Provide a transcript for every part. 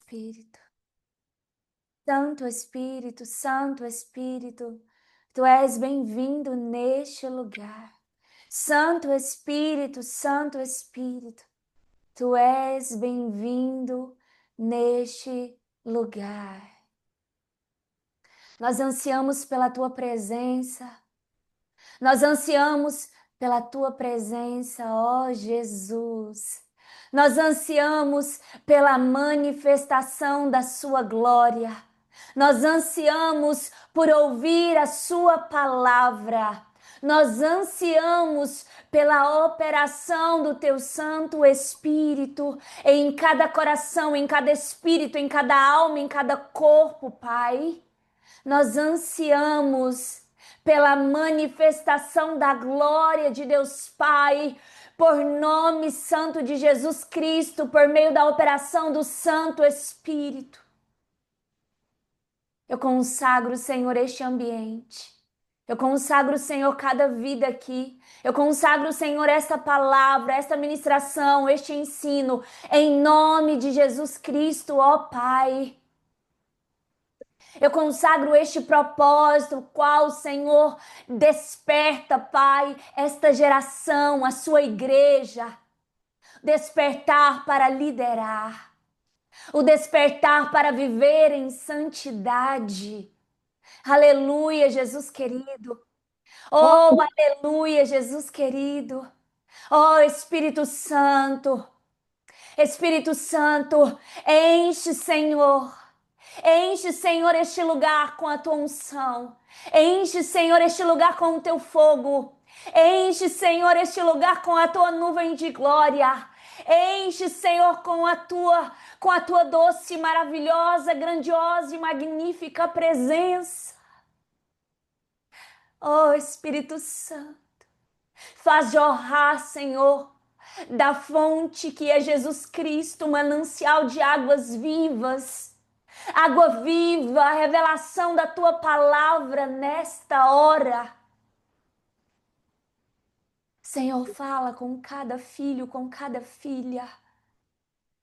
Espírito. Santo Espírito, Santo Espírito, Tu és bem-vindo neste lugar. Santo Espírito, Santo Espírito, Tu és bem-vindo neste lugar. Nós ansiamos pela Tua presença, nós ansiamos pela Tua presença, ó Jesus. Nós ansiamos pela manifestação da Sua glória. Nós ansiamos por ouvir a Sua palavra. Nós ansiamos pela operação do Teu Santo Espírito em cada coração, em cada espírito, em cada alma, em cada corpo, Pai. Nós ansiamos pela manifestação da glória de Deus Pai, por nome santo de Jesus Cristo, por meio da operação do Santo Espírito. Eu consagro, Senhor, este ambiente. Eu consagro, Senhor, cada vida aqui. Eu consagro, Senhor, esta palavra, esta ministração, este ensino, em nome de Jesus Cristo, ó Pai. Eu consagro este propósito, qual, Senhor, desperta, Pai, esta geração, a sua igreja. Despertar para liderar. O despertar para viver em santidade. Aleluia, Jesus querido. Oh, aleluia, Jesus querido. Oh, Espírito Santo. Espírito Santo, enche, Senhor. Enche, Senhor, este lugar com a tua unção. Enche, Senhor, este lugar com o teu fogo. Enche, Senhor, este lugar com a tua nuvem de glória. Enche, Senhor, com a tua doce, maravilhosa, grandiosa e magnífica presença. Oh, Espírito Santo, faz jorrar, Senhor, da fonte que é Jesus Cristo, manancial de águas vivas. Água viva, a revelação da tua palavra nesta hora. Senhor, fala com cada filho, com cada filha,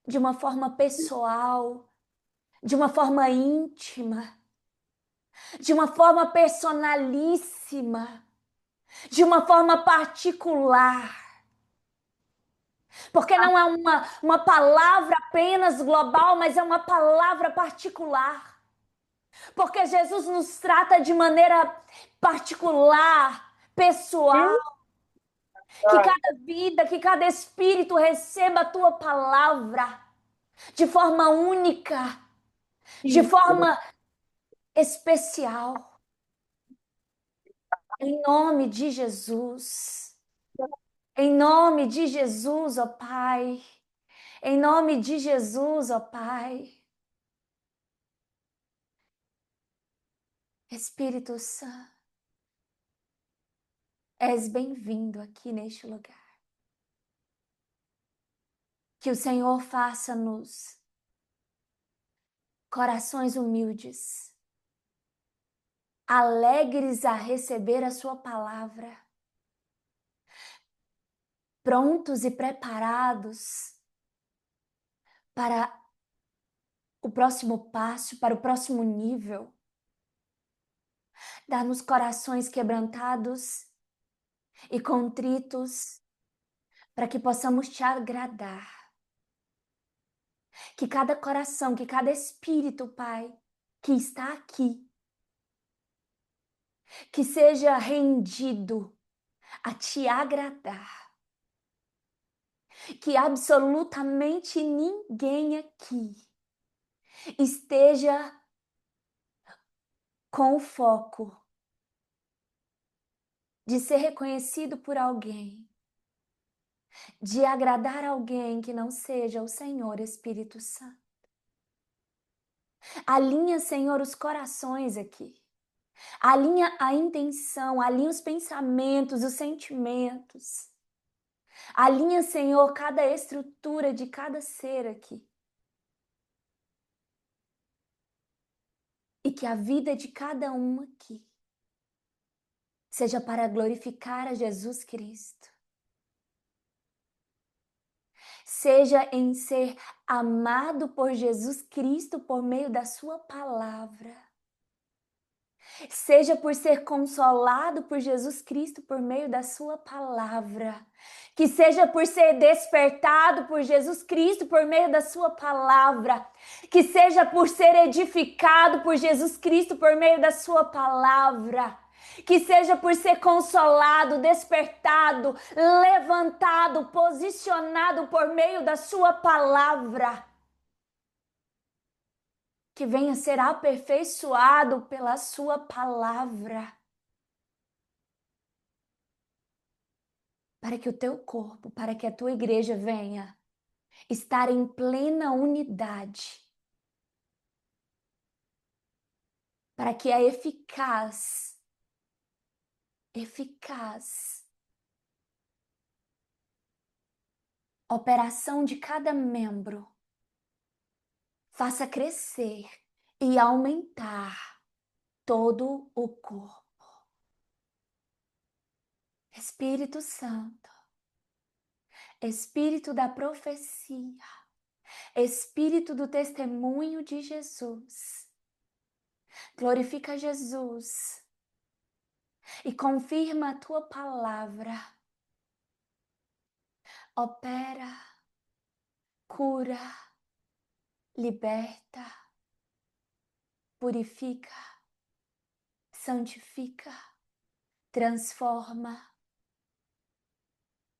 de uma forma pessoal, de uma forma íntima, de uma forma personalíssima, de uma forma particular. Porque não é uma palavra apenas global, mas é uma palavra particular. Porque Jesus nos trata de maneira particular, pessoal. Que cada vida, que cada espírito receba a tua palavra de forma única, de forma especial. Em nome de Jesus. Em nome de Jesus, ó Pai. Em nome de Jesus, ó Pai. Espírito Santo, és bem-vindo aqui neste lugar. Que o Senhor faça-nos corações humildes, alegres a receber a sua palavra, prontos e preparados para o próximo passo, para o próximo nível. Dá-nos corações quebrantados e contritos, para que possamos te agradar. Que cada coração, que cada espírito, Pai, que está aqui, que seja rendido a te agradar. Que absolutamente ninguém aqui esteja com o foco de ser reconhecido por alguém, de agradar alguém que não seja o Senhor Espírito Santo. Alinha, Senhor, os corações aqui. Alinha a intenção, alinha os pensamentos, os sentimentos. Alinha, Senhor, cada estrutura de cada ser aqui. E que a vida de cada um aqui seja para glorificar a Jesus Cristo. seja em ser amado por Jesus Cristo por meio da sua palavra, seja por ser consolado por Jesus Cristo por meio da sua palavra, que seja por ser despertado por Jesus Cristo por meio da sua palavra, que seja por ser edificado por Jesus Cristo por meio da sua palavra, que seja por ser consolado, despertado, levantado, posicionado por meio da sua palavra, que venha ser aperfeiçoado pela sua palavra, para que o teu corpo, para que a tua igreja venha estar em plena unidade, para que a eficaz operação de cada membro faça crescer e aumentar todo o corpo. Espírito Santo, Espírito da profecia, Espírito do testemunho de Jesus, glorifica Jesus e confirma a tua palavra. Opera, cura, liberta, purifica, santifica, transforma.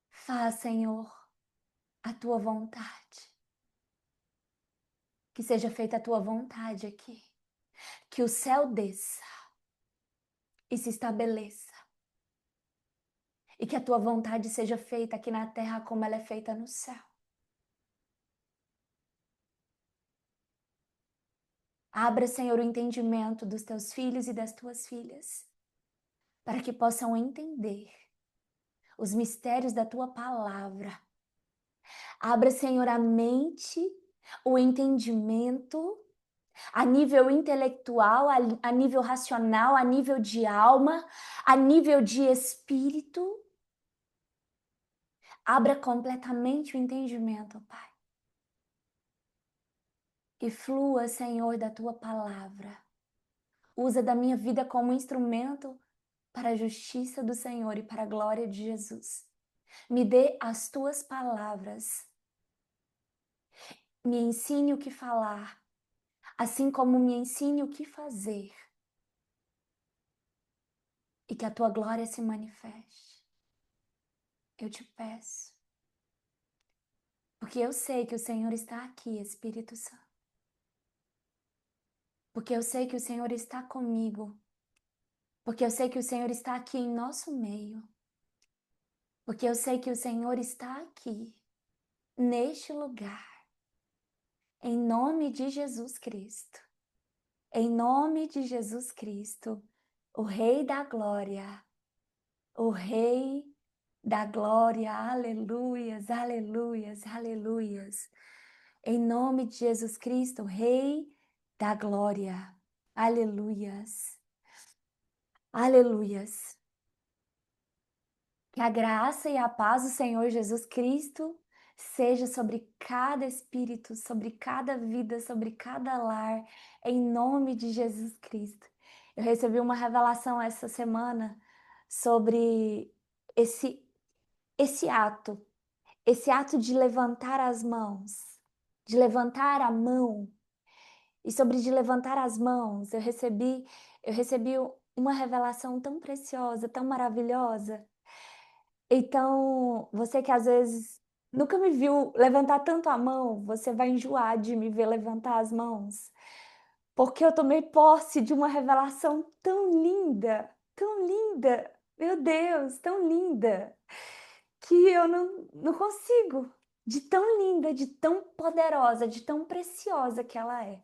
Faz, Senhor, a tua vontade. Que seja feita a tua vontade aqui. Que o céu desça e se estabeleça. E que a tua vontade seja feita aqui na terra como ela é feita no céu. Abra, Senhor, o entendimento dos teus filhos e das tuas filhas, para que possam entender os mistérios da tua palavra. Abra, Senhor, a mente, o entendimento, a nível intelectual, a nível racional, a nível de alma, a nível de espírito. Abra completamente o entendimento, Pai. E flua, Senhor, da tua palavra. Usa da minha vida como instrumento para a justiça do Senhor e para a glória de Jesus. Me dê as tuas palavras. Me ensine o que falar, assim como me ensine o que fazer. E que a tua glória se manifeste. Eu te peço. Porque eu sei que o Senhor está aqui, Espírito Santo. Porque eu sei que o Senhor está comigo. Porque eu sei que o Senhor está aqui em nosso meio. Porque eu sei que o Senhor está aqui, neste lugar. Em nome de Jesus Cristo. Em nome de Jesus Cristo, o Rei da Glória. O Rei da Glória. Aleluias, aleluias, aleluias. Em nome de Jesus Cristo, Rei da Glória. Aleluias. Aleluias. Que a graça e a paz do Senhor Jesus Cristo seja sobre cada espírito, sobre cada vida, sobre cada lar, em nome de Jesus Cristo. Eu recebi uma revelação essa semana sobre esse ato de levantar as mãos, de levantar a mão. E sobre de levantar as mãos, eu recebi uma revelação tão preciosa, tão maravilhosa. Então, você que às vezes nunca me viu levantar tanto a mão, você vai enjoar de me ver levantar as mãos, porque eu tomei posse de uma revelação tão linda, meu Deus, tão linda, que eu não consigo, de tão linda, de tão poderosa, de tão preciosa que ela é.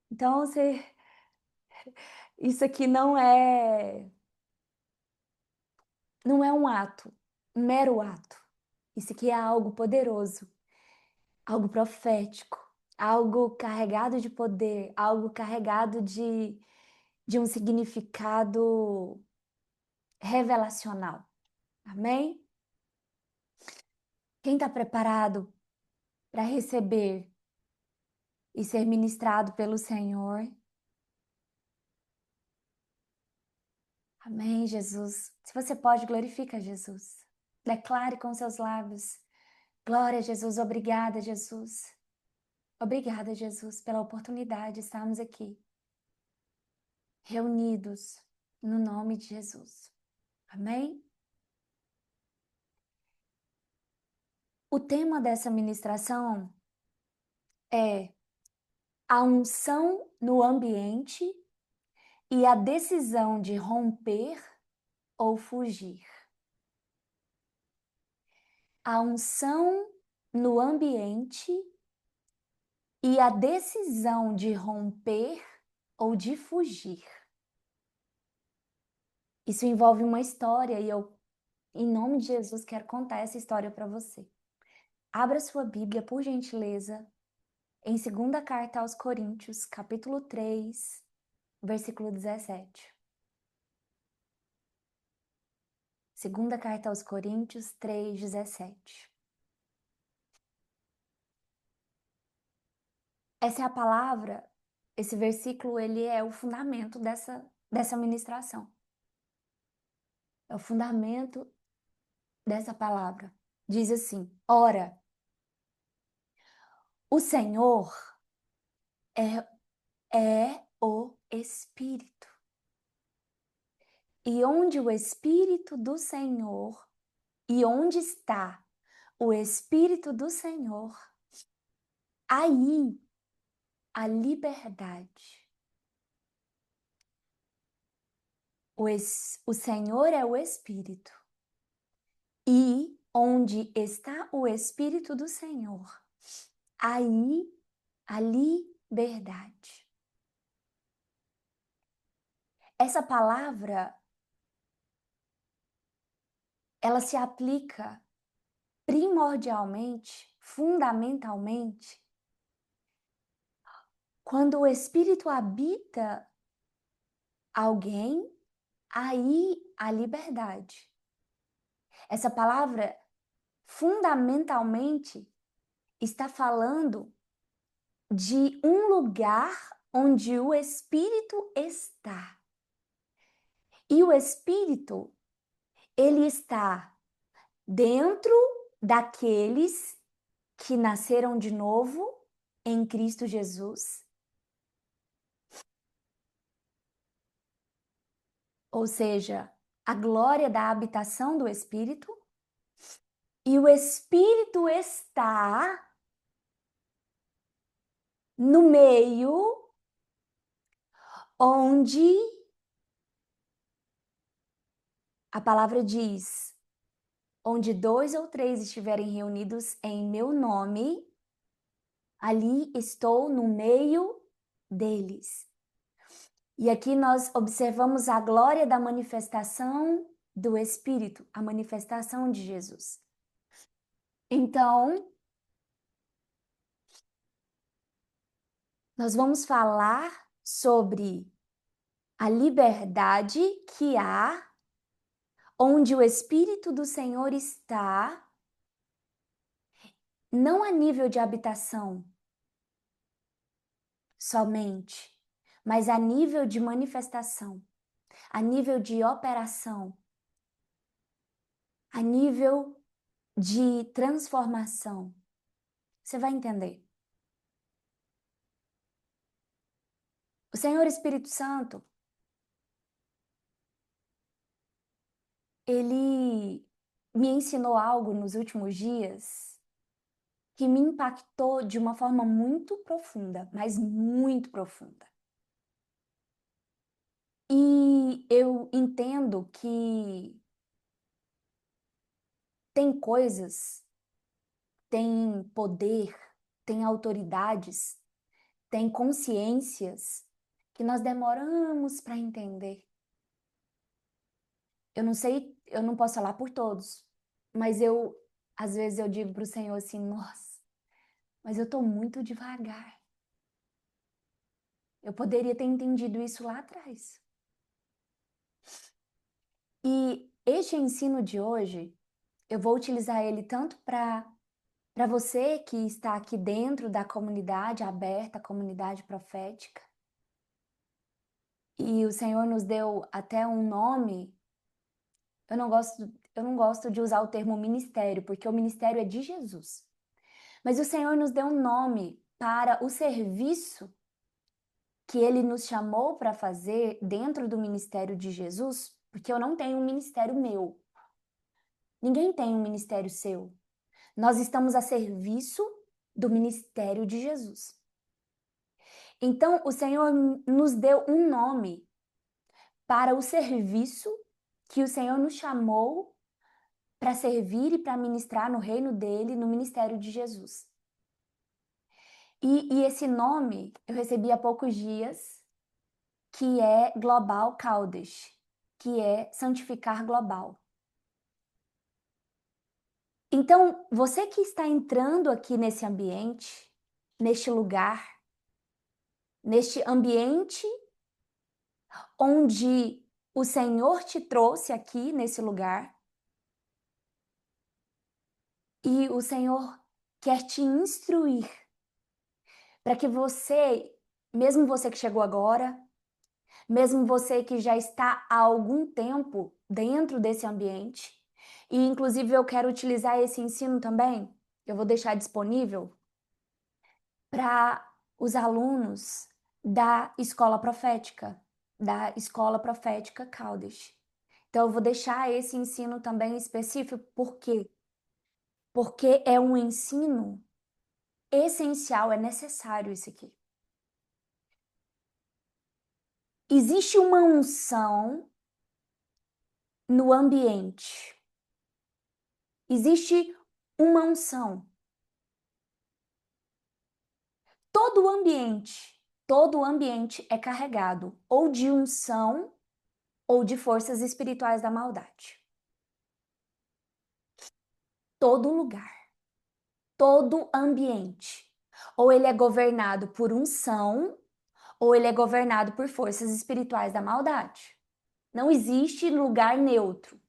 Então, isso aqui não é um ato, um mero ato. Isso aqui é algo poderoso, algo profético, algo carregado de poder, algo carregado de um significado revelacional. Amém? Quem está preparado para receber e ser ministrado pelo Senhor. Amém, Jesus. Se você pode, glorifica Jesus. Declare com seus lábios: glória a Jesus, obrigada, Jesus. Obrigada, Jesus, pela oportunidade de estarmos aqui, reunidos no nome de Jesus. Amém? O tema dessa ministração é a unção no ambiente e a decisão de romper ou fugir. A unção no ambiente e a decisão de romper ou de fugir. Isso envolve uma história e eu, em nome de Jesus, quero contar essa história para você. Abra sua Bíblia, por gentileza, em 2ª Carta aos Coríntios, capítulo 3, versículo 17. 2ª Carta aos Coríntios 3, 17. Essa é a palavra, esse versículo, ele é o fundamento dessa ministração. É o fundamento dessa palavra. Diz assim: ora, o Senhor é o Espírito. E onde o Espírito do Senhor, e onde está o Espírito do Senhor, aí a liberdade. O Senhor é o Espírito. E onde está o Espírito do Senhor, aí a liberdade. Essa palavra, ela se aplica primordialmente, fundamentalmente, quando o Espírito habita alguém, aí a liberdade. Essa palavra, fundamentalmente, está falando de um lugar onde o Espírito está. E o Espírito, ele está dentro daqueles que nasceram de novo em Cristo Jesus. Ou seja, a glória da habitação do Espírito. E o Espírito está no meio onde a palavra diz: onde 2 ou 3 estiverem reunidos em meu nome, ali estou no meio deles. E aqui nós observamos a glória da manifestação do Espírito, a manifestação de Jesus. Então, nós vamos falar sobre a liberdade que há onde o Espírito do Senhor está, não a nível de habitação somente, mas a nível de manifestação, a nível de operação, a nível de transformação. Você vai entender. O Senhor Espírito Santo, ele me ensinou algo nos últimos dias que me impactou de uma forma muito profunda, mas muito profunda. E eu entendo que tem coisas, tem poder, tem autoridades, tem consciências que nós demoramos para entender. Eu não sei, eu não posso falar por todos, mas às vezes eu digo para o Senhor assim: nossa, mas eu estou muito devagar. Eu poderia ter entendido isso lá atrás. E este ensino de hoje, eu vou utilizar ele tanto para Para você que está aqui dentro da comunidade aberta, comunidade profética, e o Senhor nos deu até um nome, eu não gosto de usar o termo ministério, porque o ministério é de Jesus. Mas o Senhor nos deu um nome para o serviço que ele nos chamou para fazer dentro do ministério de Jesus, porque eu não tenho um ministério meu. Ninguém tem um ministério seu. Nós estamos a serviço do ministério de Jesus. Então, o Senhor nos deu um nome para o serviço que o Senhor nos chamou para servir e para ministrar no reino dele, no ministério de Jesus. E esse nome eu recebi há poucos dias, que é Global Caldes, que é santificar global. Então, você que está entrando aqui nesse ambiente, neste lugar, neste ambiente onde o Senhor te trouxe aqui nesse lugar, e o Senhor quer te instruir para que você, mesmo você que chegou agora, mesmo você que já está há algum tempo dentro desse ambiente, e inclusive eu quero utilizar esse ensino também, eu vou deixar disponível para os alunos da Escola Profética Caldas. Então eu vou deixar esse ensino também específico, por quê? Porque é um ensino essencial, é necessário isso aqui. Existe uma unção no ambiente. Existe uma unção. Todo o ambiente é carregado ou de unção ou de forças espirituais da maldade. Todo lugar, todo ambiente. Ou ele é governado por unção, ou ele é governado por forças espirituais da maldade. Não existe lugar neutro.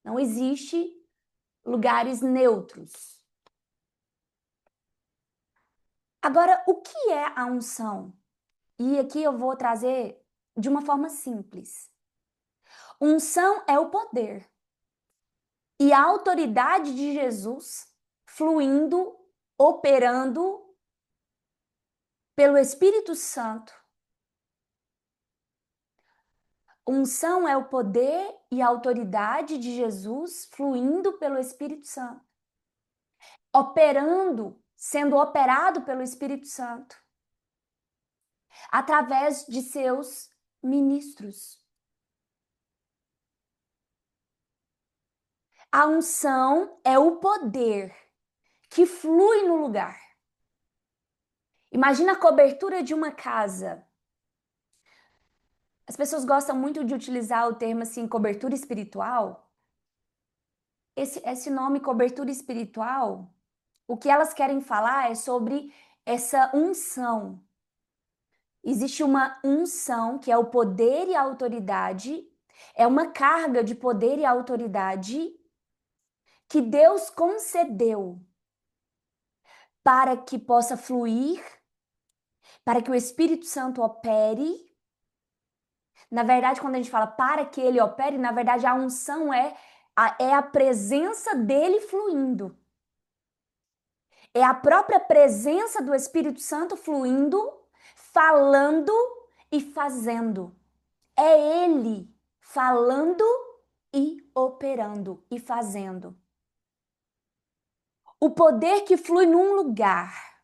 Não existe lugares neutros. Agora, o que é a unção? E aqui eu vou trazer de uma forma simples. Unção é o poder e a autoridade de Jesus fluindo, operando pelo Espírito Santo. Unção é o poder e a autoridade de Jesus fluindo pelo Espírito Santo, operando, sendo operado pelo Espírito Santo, através de seus ministros. A unção é o poder que flui no lugar. Imagina a cobertura de uma casa. As pessoas gostam muito de utilizar o termo assim, cobertura espiritual. Esse nome, cobertura espiritual, o que elas querem falar é sobre essa unção. Existe uma unção que é o poder e a autoridade, é uma carga de poder e autoridade que Deus concedeu para que possa fluir, para que o Espírito Santo opere. Na verdade, quando a gente fala para que ele opere, na verdade a unção é a presença dele fluindo. É a própria presença do Espírito Santo fluindo, falando e fazendo. É ele falando e operando e fazendo. O poder que flui num lugar.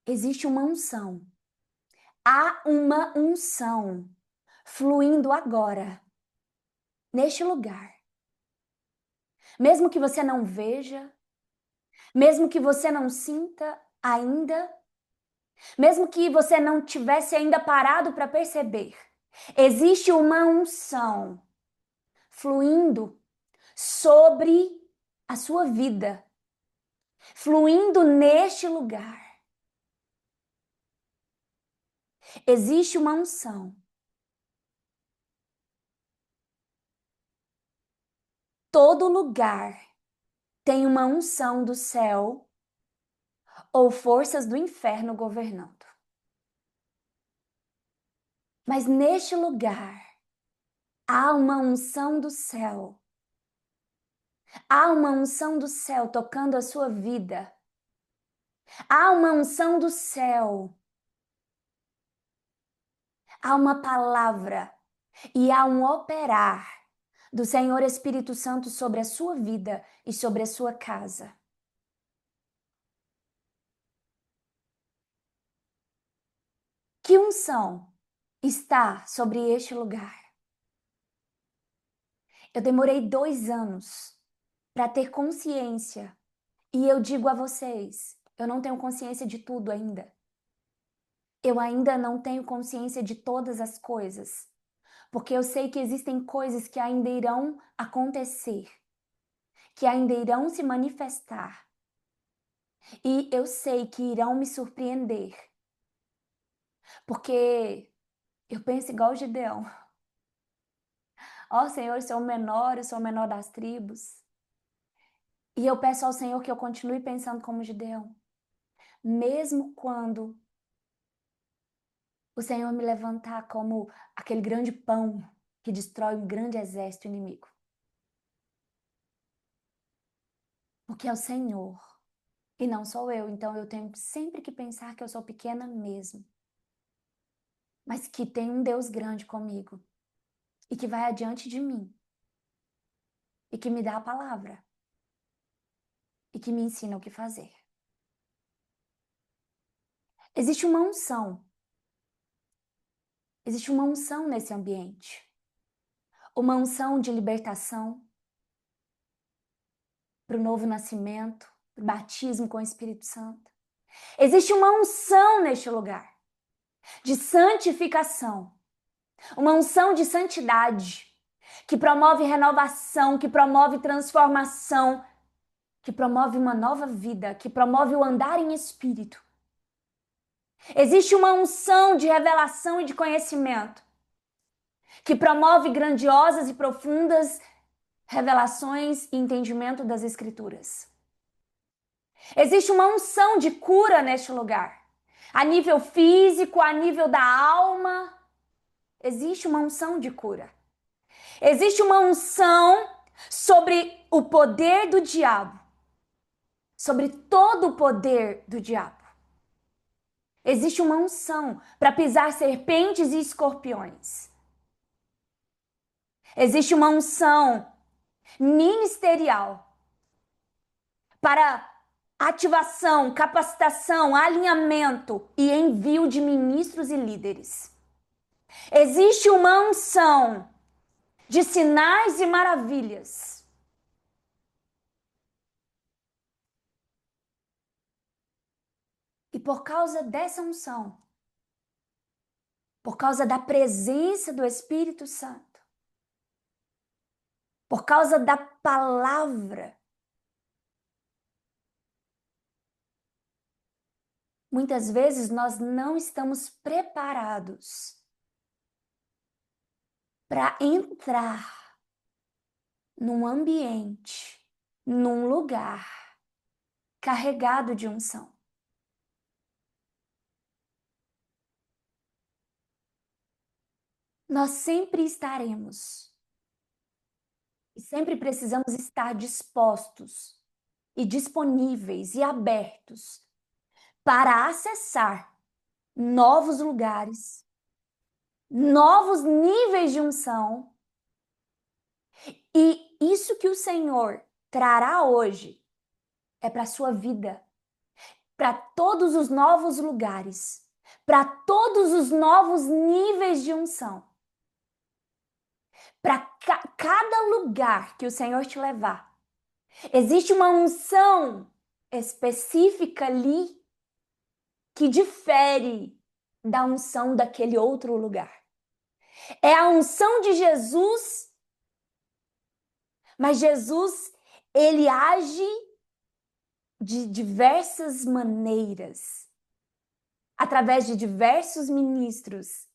Existe uma unção. Há uma unção fluindo agora, neste lugar. Mesmo que você não veja, mesmo que você não sinta ainda, mesmo que você não tivesse ainda parado para perceber, existe uma unção fluindo sobre a sua vida, fluindo neste lugar. Existe uma unção. Todo lugar tem uma unção do céu ou forças do inferno governando. Mas neste lugar há uma unção do céu. Há uma unção do céu tocando a sua vida. Há uma unção do céu. Há uma palavra e há um operar do Senhor Espírito Santo sobre a sua vida e sobre a sua casa. Que unção está sobre este lugar? Eu demorei 2 anos para ter consciência. E eu digo a vocês, eu não tenho consciência de tudo ainda. Eu ainda não tenho consciência de todas as coisas. Porque eu sei que existem coisas que ainda irão acontecer. Que ainda irão se manifestar. E eu sei que irão me surpreender. Porque eu penso igual Gideão. Ó Senhor, eu sou o menor das tribos. E eu peço ao Senhor que eu continue pensando como Gideão. Mesmo quando o Senhor me levantar como aquele grande pão que destrói um grande exército inimigo. Porque é o Senhor e não sou eu. Então eu tenho sempre que pensar que eu sou pequena mesmo. Mas que tem um Deus grande comigo e que vai adiante de mim e que me dá a palavra e que me ensina o que fazer. Existe uma unção. Existe uma unção nesse ambiente. Uma unção de libertação para o novo nascimento, para o batismo com o Espírito Santo. Existe uma unção neste lugar de santificação, uma unção de santidade que promove renovação, que promove transformação, que promove uma nova vida, que promove o andar em espírito. Existe uma unção de revelação e de conhecimento que promove grandiosas e profundas revelações e entendimento das Escrituras. Existe uma unção de cura neste lugar, a nível físico, a nível da alma. Existe uma unção de cura. Existe uma unção sobre o poder do diabo, sobre todo o poder do diabo. Existe uma unção para pisar serpentes e escorpiões. Existe uma unção ministerial para ativação, capacitação, alinhamento e envio de ministros e líderes. Existe uma unção de sinais e maravilhas. E por causa dessa unção, por causa da presença do Espírito Santo, por causa da palavra, muitas vezes nós não estamos preparados para entrar num ambiente, num lugar carregado de unção. Nós sempre estaremos e sempre precisamos estar dispostos e disponíveis e abertos para acessar novos lugares, novos níveis de unção. E isso que o Senhor trará hoje é para a sua vida, para todos os novos lugares, para todos os novos níveis de unção. Para cada lugar que o Senhor te levar, existe uma unção específica ali que difere da unção daquele outro lugar. É a unção de Jesus, mas Jesus, ele age de diversas maneiras, através de diversos ministros,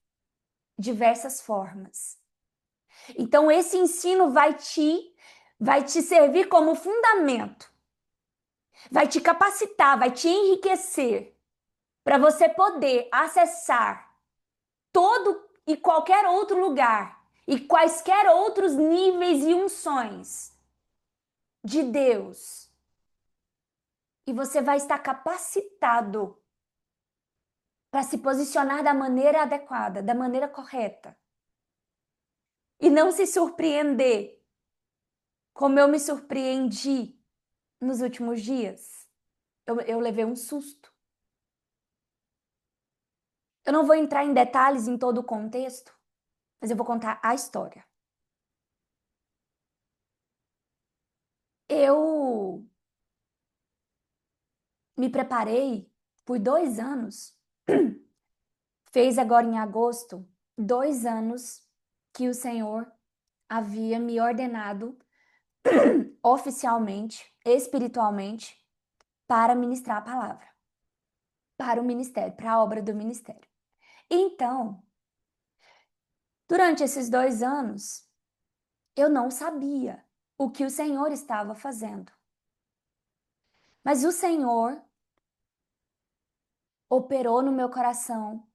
diversas formas. Então esse ensino vai te servir como fundamento vai te capacitar, vai te enriquecer para você poder acessar todo e qualquer outro lugar e quaisquer outros níveis e unções de Deus. E você vai estar capacitado para se posicionar da maneira adequada, da maneira correta. E não se surpreender como eu me surpreendi nos últimos dias. Eu levei um susto. Eu não vou entrar em detalhes em todo o contexto, mas eu vou contar a história. Eu me preparei por 2 anos. Fez agora em agosto 2 anos que o Senhor havia me ordenado oficialmente, espiritualmente, para ministrar a palavra, para o ministério, para a obra do ministério. Então, durante esses 2 anos, eu não sabia o que o Senhor estava fazendo. Mas o Senhor operou no meu coração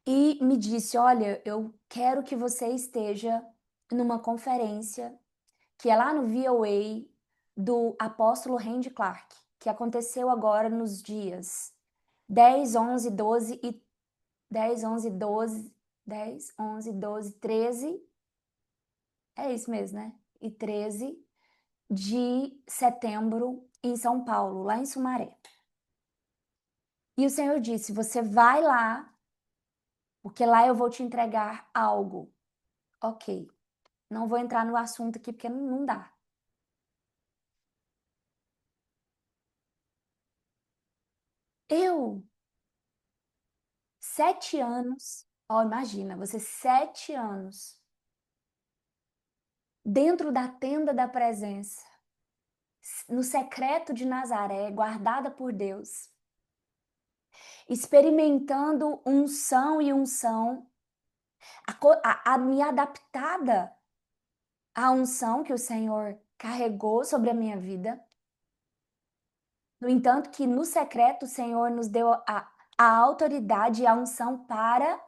e me disse: Olha, eu quero que você esteja numa conferência que é lá no VOA do apóstolo Randy Clark, que aconteceu agora nos dias 10, 11, 12 e 10, 11, 12, 10, 11, 12, 13, é isso mesmo, né? E 13 de setembro em São Paulo, lá em Sumaré. E o Senhor disse: Você vai lá, porque lá eu vou te entregar algo. Ok, não vou entrar no assunto aqui porque não dá. Eu, 7 anos, ó, imagina, você 7 anos dentro da tenda da presença, no secreto de Nazaré, guardada por Deus, experimentando unção e unção, a minha adaptada à unção que o Senhor carregou sobre a minha vida. No entanto, que no secreto o Senhor nos deu a autoridade e a unção para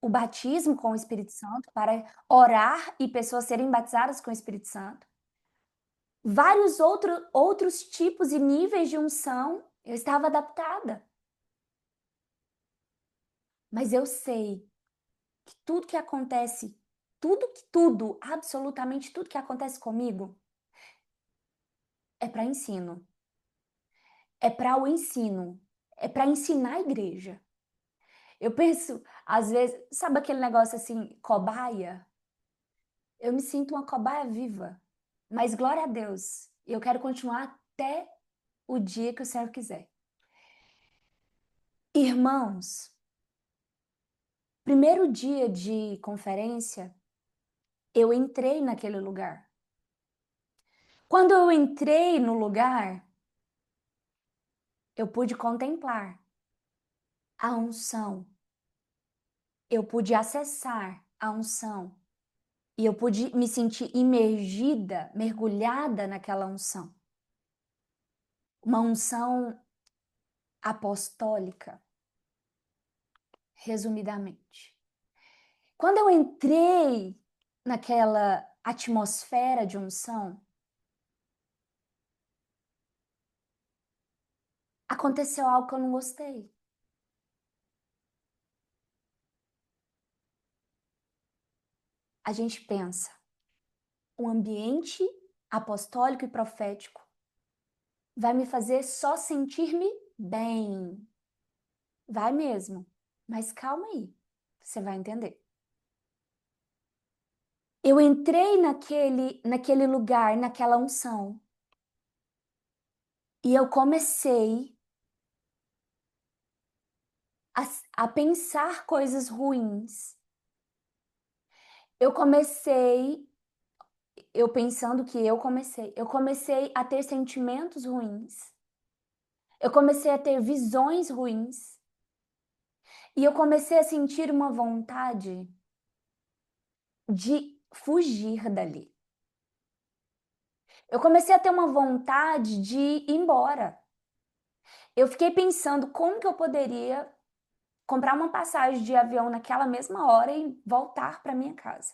o batismo com o Espírito Santo, para orar e pessoas serem batizadas com o Espírito Santo. Vários outros tipos e níveis de unção, eu estava adaptada. Mas eu sei que tudo que acontece, tudo, absolutamente tudo que acontece comigo é para ensino. É para o ensino. É para ensinar a igreja. Eu penso, às vezes, sabe aquele negócio assim, cobaia? Eu me sinto uma cobaia viva. Mas glória a Deus, eu quero continuar até o dia que o Senhor quiser. Irmãos, primeiro dia de conferência, eu entrei naquele lugar. Quando eu entrei no lugar, eu pude contemplar a unção. Eu pude acessar a unção. E eu pude me sentir imergida, mergulhada naquela unção. Uma unção apostólica, resumidamente. Quando eu entrei naquela atmosfera de unção, aconteceu algo que eu não gostei. A gente pensa, um ambiente apostólico e profético vai me fazer só sentir-me bem. Vai mesmo. Mas calma aí, você vai entender. Eu entrei naquele lugar, naquela unção, e eu comecei a pensar coisas ruins. Eu comecei, eu pensando que eu comecei a ter sentimentos ruins. Eu comecei a ter visões ruins. E eu comecei a sentir uma vontade de fugir dali. Eu comecei a ter uma vontade de ir embora. Eu fiquei pensando como que eu poderia comprar uma passagem de avião naquela mesma hora e voltar para minha casa.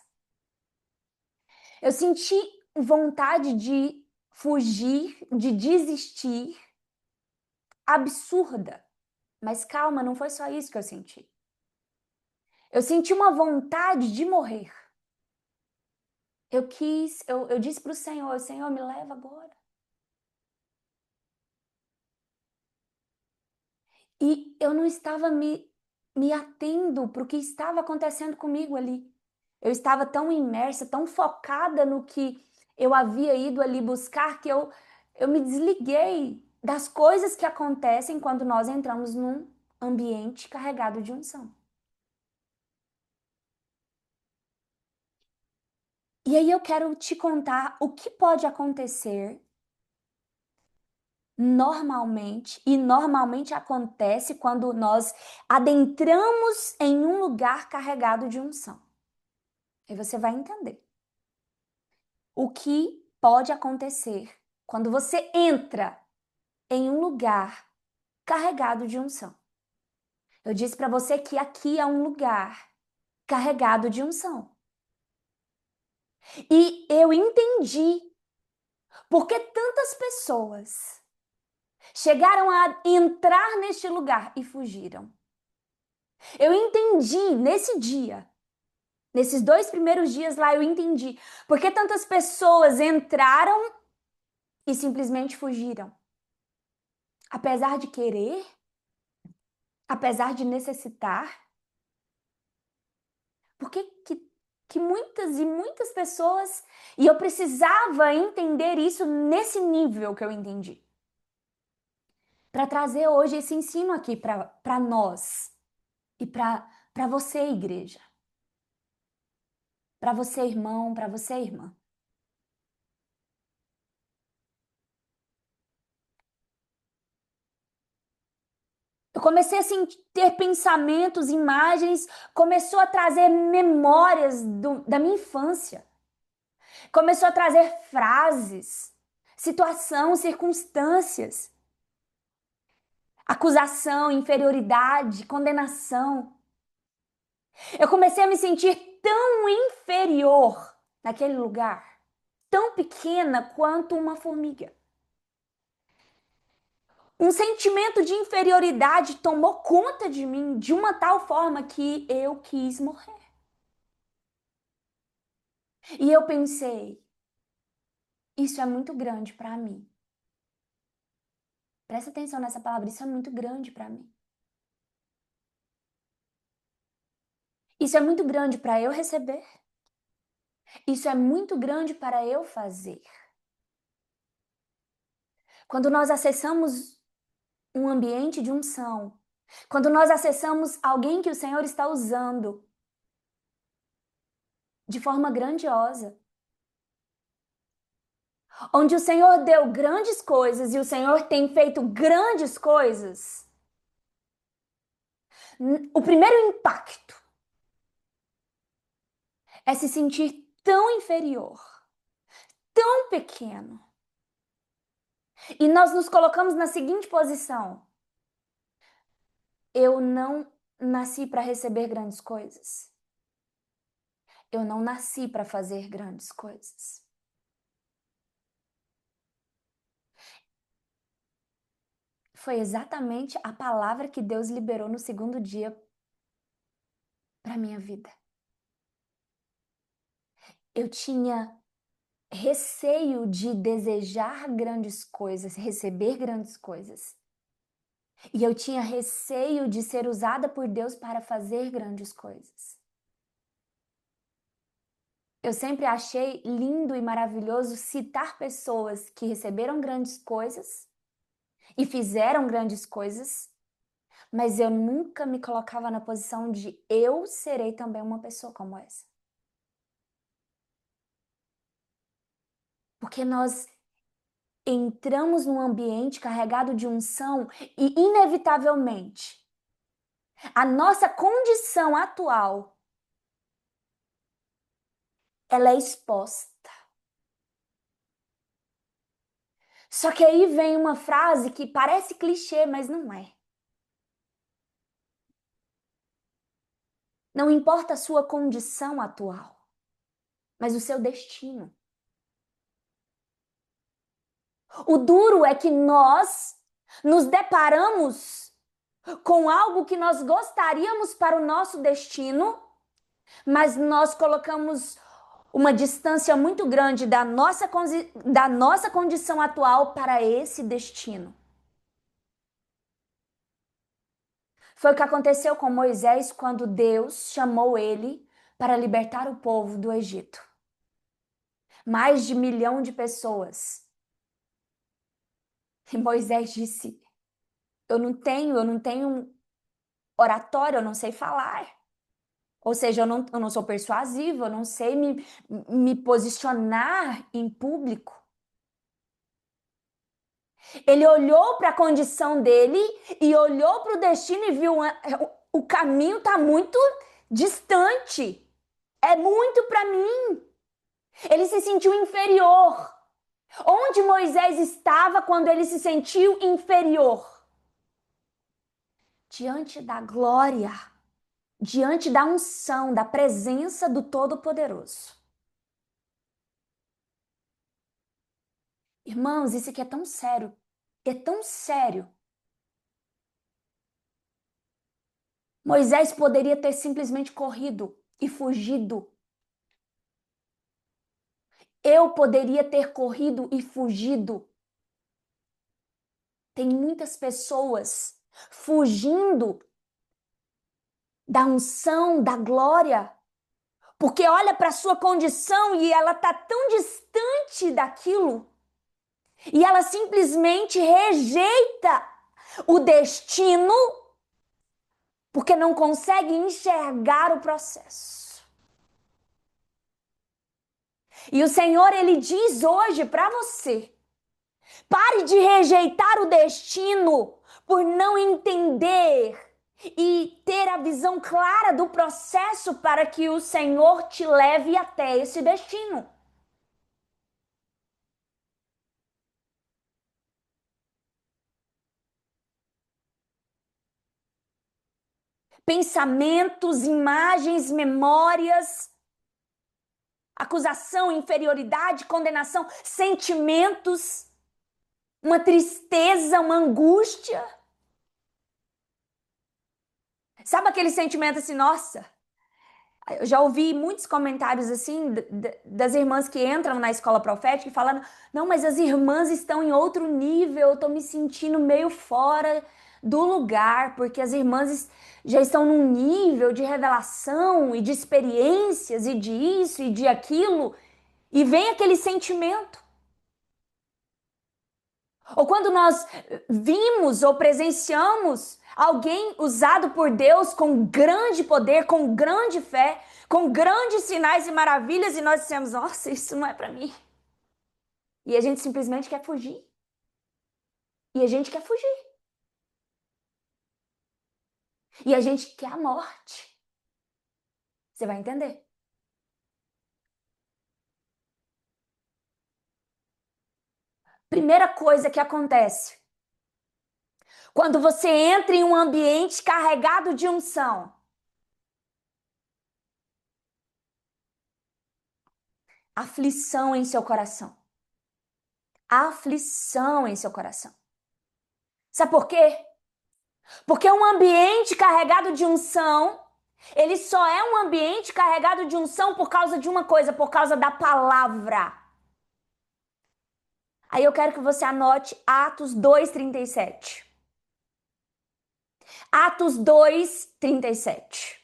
Eu senti vontade de fugir, de desistir, absurda. Mas calma, não foi só isso que eu senti. Eu senti uma vontade de morrer. Eu disse para o Senhor, Senhor, me leva agora. E eu não estava me atendo para o que estava acontecendo comigo ali. Eu estava tão imersa, tão focada no que eu havia ido ali buscar, que eu me desliguei das coisas que acontecem quando nós entramos num ambiente carregado de unção. E aí eu quero te contar o que pode acontecer normalmente, e normalmente acontece quando nós adentramos em um lugar carregado de unção. E você vai entender o que pode acontecer quando você entra em um lugar carregado de unção. Eu disse para você que aqui é um lugar carregado de unção. E eu entendi porque tantas pessoas chegaram a entrar neste lugar e fugiram. Eu entendi nesse dia, nesses 2 primeiros dias lá, eu entendi porque tantas pessoas entraram e simplesmente fugiram. Apesar de querer, apesar de necessitar, porque que muitas e muitas pessoas, e eu precisava entender isso nesse nível que eu entendi, para trazer hoje esse ensino aqui para nós e para você, igreja, para você, irmão, para você, irmã. Eu comecei a ter pensamentos, imagens, começou a trazer memórias da minha infância. Começou a trazer frases, situação, circunstâncias, acusação, inferioridade, condenação. Eu comecei a me sentir tão inferior naquele lugar, tão pequena quanto uma formiga. Um sentimento de inferioridade tomou conta de mim de uma tal forma que eu quis morrer. E eu pensei, isso é muito grande para mim. Presta atenção nessa palavra, isso é muito grande para mim. Isso é muito grande para eu receber. Isso é muito grande para eu fazer. Quando nós acessamos um ambiente de unção, quando nós acessamos alguém que o Senhor está usando de forma grandiosa, onde o Senhor deu grandes coisas e o Senhor tem feito grandes coisas, o primeiro impacto é se sentir tão inferior, tão pequeno. E nós nos colocamos na seguinte posição: eu não nasci para receber grandes coisas. Eu não nasci para fazer grandes coisas. Foi exatamente a palavra que Deus liberou no segundo dia para minha vida. Eu tinha receio de desejar grandes coisas, receber grandes coisas. E eu tinha receio de ser usada por Deus para fazer grandes coisas. Eu sempre achei lindo e maravilhoso citar pessoas que receberam grandes coisas e fizeram grandes coisas, mas eu nunca me colocava na posição de eu serei também uma pessoa como essa. Porque nós entramos num ambiente carregado de unção e, inevitavelmente, a nossa condição atual, ela é exposta. Só que aí vem uma frase que parece clichê, mas não é. Não importa a sua condição atual, mas o seu destino. O duro é que nós nos deparamos com algo que nós gostaríamos para o nosso destino, mas nós colocamos uma distância muito grande da nossa condição atual para esse destino. Foi o que aconteceu com Moisés quando Deus chamou ele para libertar o povo do Egito. Mais de 1 milhão de pessoas. E Moisés disse: eu não tenho oratório, eu não sei falar. Ou seja, eu não sou persuasivo, eu não sei me posicionar em público. Ele olhou para a condição dele e olhou para o destino e viu o caminho está muito distante. É muito para mim. Ele se sentiu inferior. Onde Moisés estava quando ele se sentiu inferior? Diante da glória, diante da unção, da presença do Todo-Poderoso. Irmãos, isso aqui é tão sério. É tão sério. Moisés poderia ter simplesmente corrido e fugido. Eu poderia ter corrido e fugido. Tem muitas pessoas fugindo da unção, da glória, porque olha para a sua condição e ela está tão distante daquilo, e ela simplesmente rejeita o destino porque não consegue enxergar o processo. E o Senhor, Ele diz hoje para você: pare de rejeitar o destino por não entender e ter a visão clara do processo para que o Senhor te leve até esse destino. Pensamentos, imagens, memórias, acusação, inferioridade, condenação, sentimentos, uma tristeza, uma angústia. Sabe aquele sentimento assim, nossa? Eu já ouvi muitos comentários assim das irmãs que entram na escola profética e falando: não, mas as irmãs estão em outro nível, eu tô me sentindo meio fora do lugar, porque as irmãs já estão num nível de revelação e de experiências e de isso e de aquilo, e vem aquele sentimento. Ou quando nós vimos ou presenciamos alguém usado por Deus com grande poder, com grande fé, com grandes sinais e maravilhas, e nós dissemos: nossa, isso não é para mim. E a gente simplesmente quer fugir. E a gente quer fugir. E a gente quer a morte. Você vai entender. Primeira coisa que acontece quando você entra em um ambiente carregado de unção: aflição em seu coração. Aflição em seu coração. Sabe por quê? Porque um ambiente carregado de unção, ele só é um ambiente carregado de unção por causa de uma coisa, por causa da palavra. Aí eu quero que você anote Atos 2:37. Atos 2:37.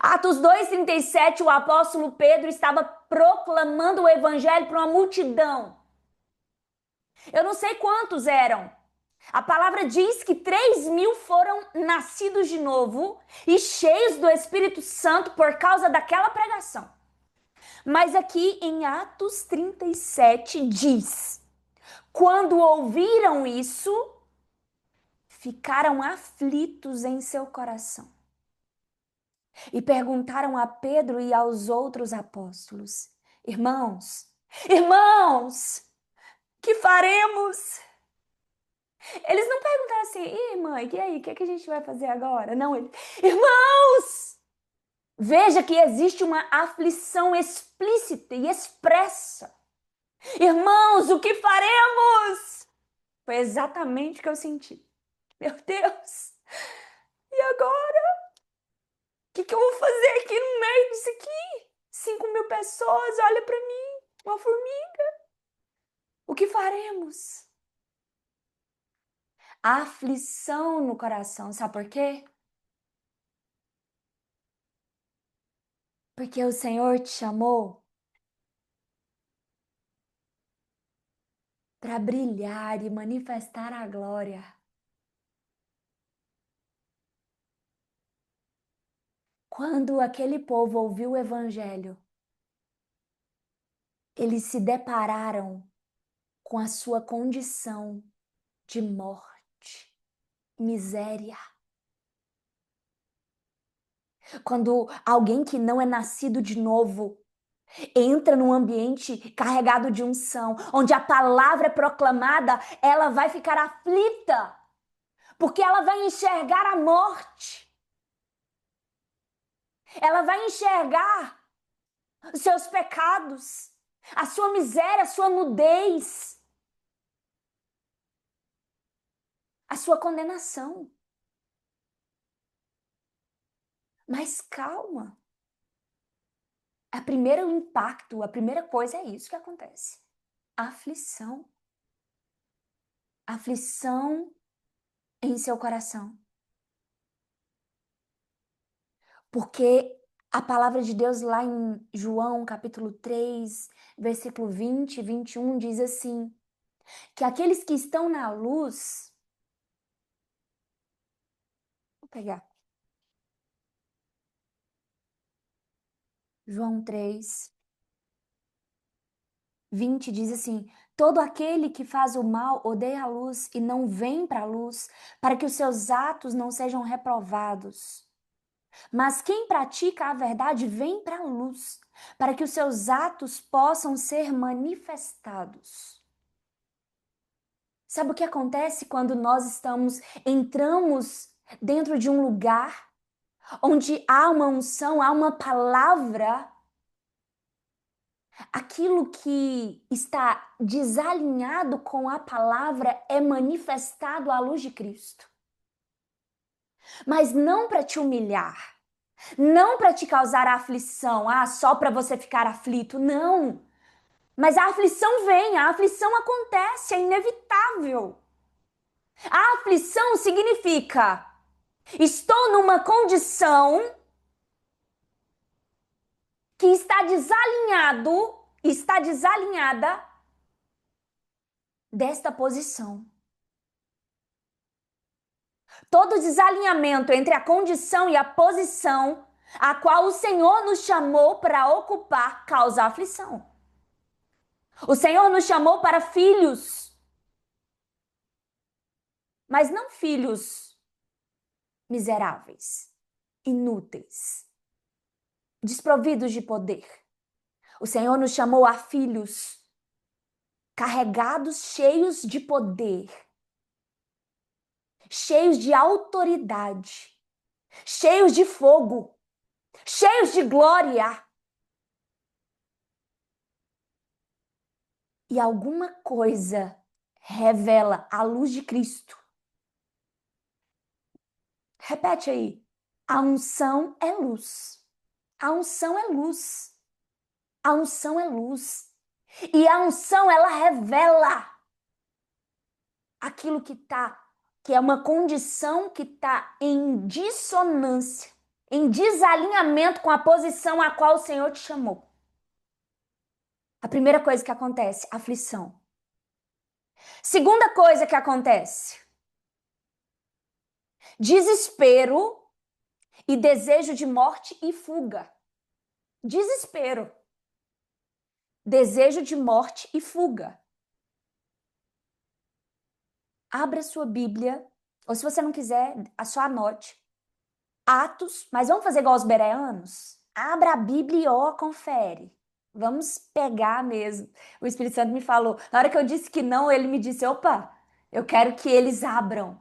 Atos 2:37, o apóstolo Pedro estava proclamando o evangelho para uma multidão. Eu não sei quantos eram. A palavra diz que 3.000 foram nascidos de novo e cheios do Espírito Santo por causa daquela pregação. Mas aqui em Atos 37 diz: quando ouviram isso, ficaram aflitos em seu coração e perguntaram a Pedro e aos outros apóstolos: irmãos, Irmãos, que faremos? Eles não perguntaram assim, ih, mãe, e aí, o que é que a gente vai fazer agora? Não, eles, irmãos, veja que existe uma aflição explícita e expressa. Irmãos, o que faremos? Foi exatamente o que eu senti. Meu Deus, e agora? O que eu vou fazer aqui no meio disso aqui? 5.000 pessoas, olha para mim, uma formiga. O que faremos? A aflição no coração, sabe por quê? Porque o Senhor te chamou para brilhar e manifestar a glória. Quando aquele povo ouviu o evangelho, eles se depararam com a sua condição de morte, miséria. Quando alguém que não é nascido de novo entra num ambiente carregado de unção, onde a palavra é proclamada, ela vai ficar aflita, porque ela vai enxergar a morte. Ela vai enxergar os seus pecados, a sua miséria, a sua nudez, a sua condenação. Mas calma. O primeiro impacto, a primeira coisa é isso que acontece. Aflição. Aflição em seu coração. Porque a palavra de Deus lá em João, capítulo 3, versículo 20 e 21, diz assim, que aqueles que estão na luz... Vou pegar. João 3, 20 diz assim, todo aquele que faz o mal odeia a luz e não vem para a luz, para que os seus atos não sejam reprovados. Mas quem pratica a verdade vem para a luz, para que os seus atos possam ser manifestados. Sabe o que acontece quando nós entramos dentro de um lugar onde há uma unção, há uma palavra? Aquilo que está desalinhado com a palavra é manifestado à luz de Cristo. Mas não para te humilhar, não para te causar aflição, só para você ficar aflito, não. Mas a aflição vem, a aflição acontece, é inevitável. A aflição significa, estou numa condição que está desalinhada desta posição. Todo desalinhamento entre a condição e a posição a qual o Senhor nos chamou para ocupar causa aflição. O Senhor nos chamou para filhos, mas não filhos miseráveis, inúteis, desprovidos de poder. O Senhor nos chamou a filhos carregados, cheios de poder, cheios de autoridade, cheios de fogo, cheios de glória. E alguma coisa revela a luz de Cristo. Repete aí. A unção é luz. A unção é luz. A unção é luz. E a unção, ela revela aquilo que é uma condição que está em dissonância, em desalinhamento com a posição a qual o Senhor te chamou. A primeira coisa que acontece, aflição. Segunda coisa que acontece, desespero e desejo de morte e fuga. Desespero. Desejo de morte e fuga. Abra sua Bíblia, ou se você não quiser, só anote. Atos, mas vamos fazer igual os bereanos? Abra a Bíblia e confere. Vamos pegar mesmo. O Espírito Santo me falou. Na hora que eu disse que não, ele me disse: opa, eu quero que eles abram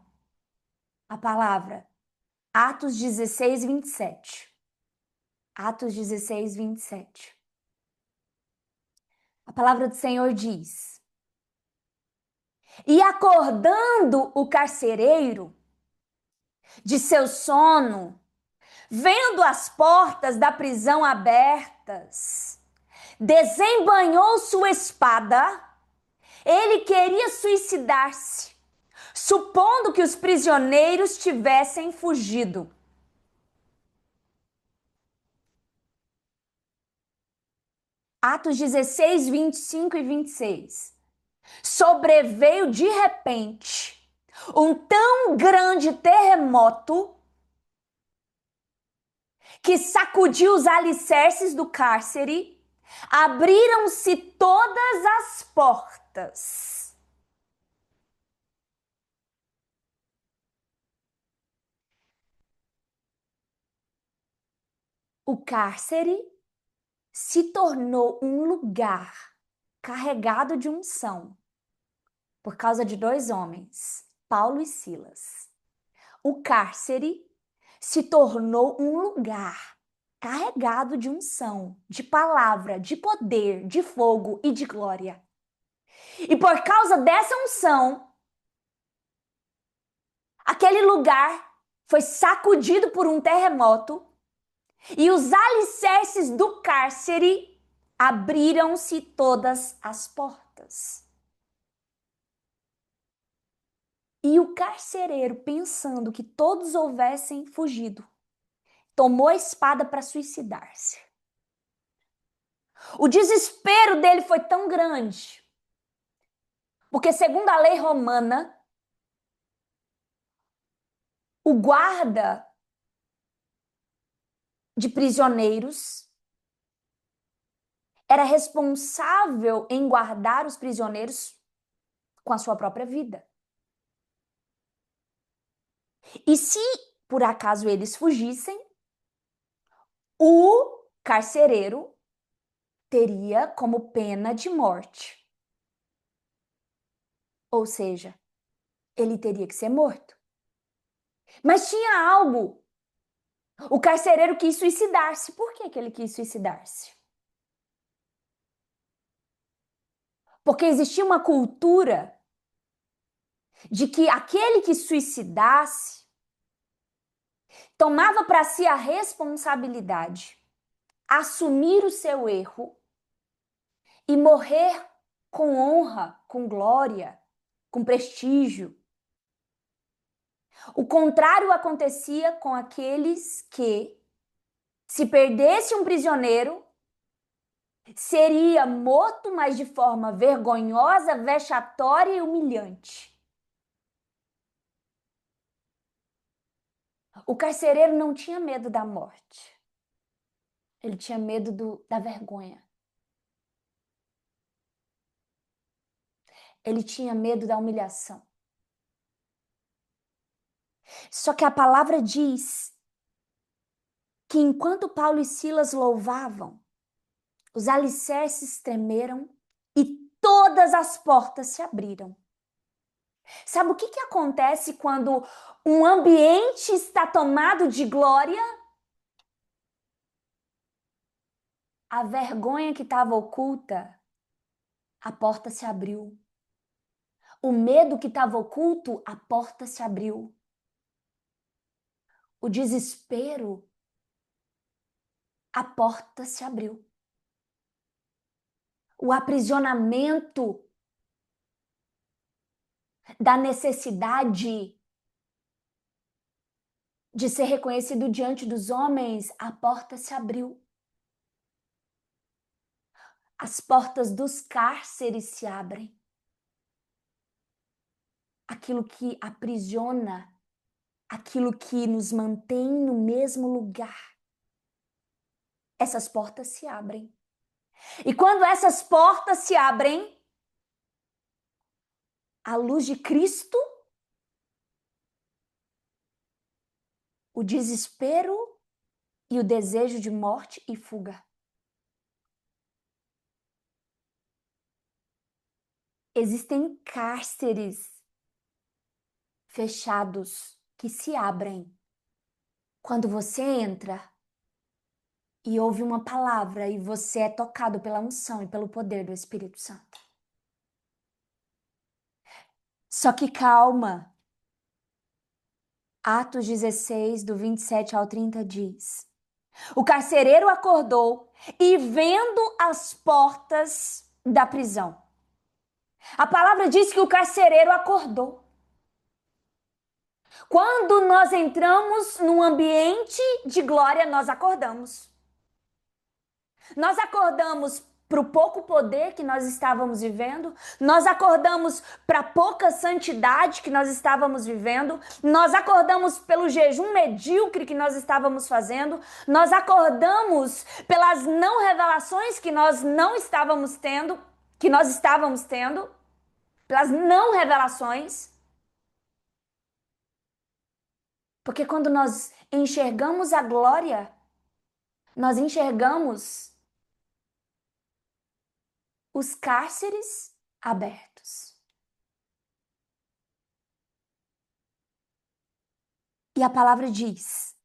a palavra. Atos 16, 27. Atos 16, 27. A palavra do Senhor diz: E acordando o carcereiro de seu sono, vendo as portas da prisão abertas, desembanhou sua espada. Ele queria suicidar-se, supondo que os prisioneiros tivessem fugido. Atos 16, 25 e 26. Sobreveio de repente um tão grande terremoto que sacudiu os alicerces do cárcere, abriram-se todas as portas. O cárcere se tornou um lugar carregado de unção por causa de dois homens, Paulo e Silas. O cárcere se tornou um lugar carregado de unção, de palavra, de poder, de fogo e de glória. E por causa dessa unção, aquele lugar foi sacudido por um terremoto e os alicerces do cárcere abriram-se todas as portas. E o carcereiro, pensando que todos houvessem fugido, tomou a espada para suicidar-se. O desespero dele foi tão grande, porque segundo a lei romana, o guarda de prisioneiros era responsável em guardar os prisioneiros com a sua própria vida. E se por acaso eles fugissem, o carcereiro teria como pena de morte. Ou seja, ele teria que ser morto. Mas tinha algo. O carcereiro quis suicidar-se. Por que ele quis suicidar-se? Porque existia uma cultura de que aquele que suicidasse tomava para si a responsabilidade, assumir o seu erro e morrer com honra, com glória, com prestígio. O contrário acontecia com aqueles que, se perdesse um prisioneiro, seria morto, mas de forma vergonhosa, vexatória e humilhante. O carcereiro não tinha medo da morte. Ele tinha medo da vergonha. Ele tinha medo da humilhação. Só que a palavra diz que enquanto Paulo e Silas louvavam, os alicerces tremeram e todas as portas se abriram. Sabe o que acontece quando um ambiente está tomado de glória? A vergonha que estava oculta, a porta se abriu. O medo que estava oculto, a porta se abriu. O desespero, a porta se abriu. O aprisionamento da necessidade de ser reconhecido diante dos homens, a porta se abriu. As portas dos cárceres se abrem. Aquilo que aprisiona, aquilo que nos mantém no mesmo lugar. Essas portas se abrem. E quando essas portas se abrem, a luz de Cristo, o desespero e o desejo de morte e fuga. Existem cárceres fechados que se abrem quando você entra e ouve uma palavra e você é tocado pela unção e pelo poder do Espírito Santo. Só que calma. Atos 16, do 27 ao 30 diz: o carcereiro acordou e vendo as portas da prisão. A palavra diz que o carcereiro acordou. Quando nós entramos num ambiente de glória, nós acordamos. Nós acordamos para o pouco poder que nós estávamos vivendo, nós acordamos para a pouca santidade que nós estávamos vivendo, nós acordamos pelo jejum medíocre que nós estávamos fazendo, nós acordamos pelas não revelações que nós não estávamos tendo, pelas não revelações. Porque quando nós enxergamos a glória, nós enxergamos os cárceres abertos. E a palavra diz: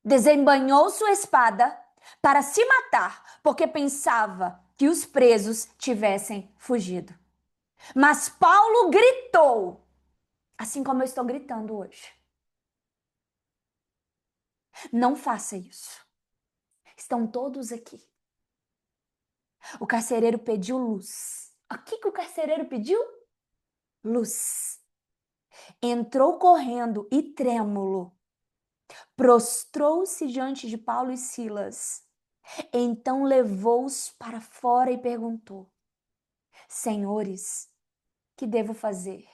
desembanhou sua espada para se matar, porque pensava que os presos tivessem fugido. Mas Paulo gritou, assim como eu estou gritando hoje: não faça isso. Estão todos aqui. O carcereiro pediu luz. O que o carcereiro pediu? Luz. Entrou correndo e trêmulo, prostrou-se diante de Paulo e Silas. Então levou-os para fora e perguntou: senhores, que devo fazer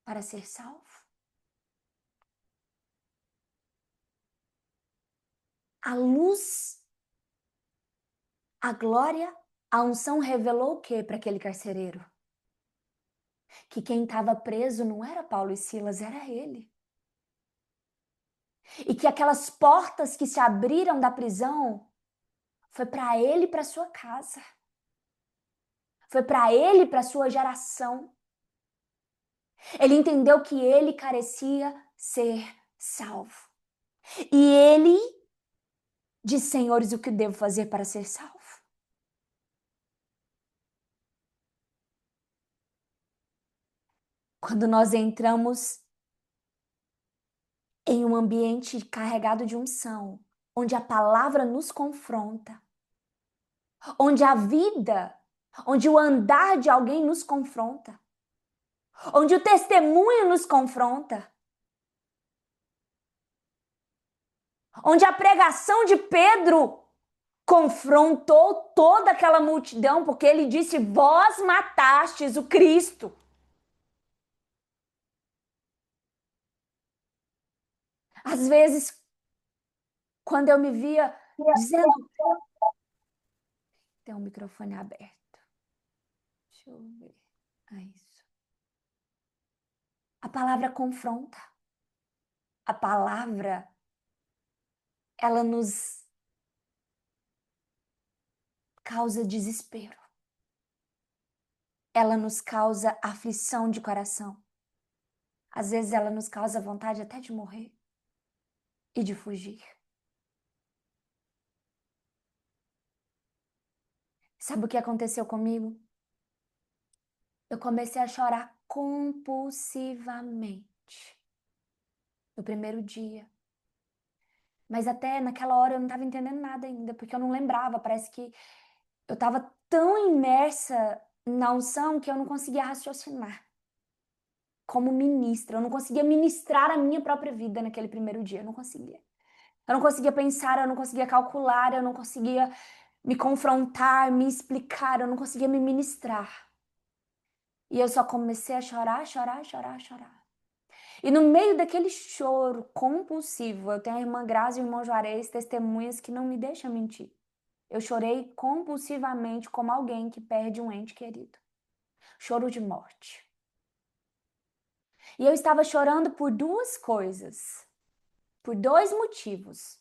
para ser salvo? A luz, a glória, a unção revelou o que para aquele carcereiro? Que quem estava preso não era Paulo e Silas, era ele. E que aquelas portas que se abriram da prisão foi para ele e para sua casa. Foi para ele e para sua geração. Ele entendeu que ele carecia ser salvo. E ele disse: senhores, o que devo fazer para ser salvo? Quando nós entramos em um ambiente carregado de unção, onde a palavra nos confronta, onde a vida, onde o andar de alguém nos confronta, onde o testemunho nos confronta, onde a pregação de Pedro confrontou toda aquela multidão, porque ele disse: vós matastes o Cristo. Às vezes, quando eu me via dizendo... Tem um microfone aberto. Deixa eu ver. É isso. A palavra confronta. A palavra, ela nos causa desespero. Ela nos causa aflição de coração. Às vezes ela nos causa vontade até de morrer e de fugir. Sabe o que aconteceu comigo? Eu comecei a chorar compulsivamente no primeiro dia. Mas até naquela hora eu não estava entendendo nada ainda, porque eu não lembrava. Parece que eu estava tão imersa na unção que eu não conseguia raciocinar. Como ministra, eu não conseguia ministrar a minha própria vida naquele primeiro dia. Eu não conseguia. Eu não conseguia pensar, eu não conseguia calcular, eu não conseguia me confrontar, me explicar, eu não conseguia me ministrar. E eu só comecei a chorar, chorar, chorar, chorar. E no meio daquele choro compulsivo, eu tenho a irmã Grazi e o irmão Juarez, testemunhas que não me deixam mentir. Eu chorei compulsivamente como alguém que perde um ente querido. Choro de morte. E eu estava chorando por duas coisas, por dois motivos.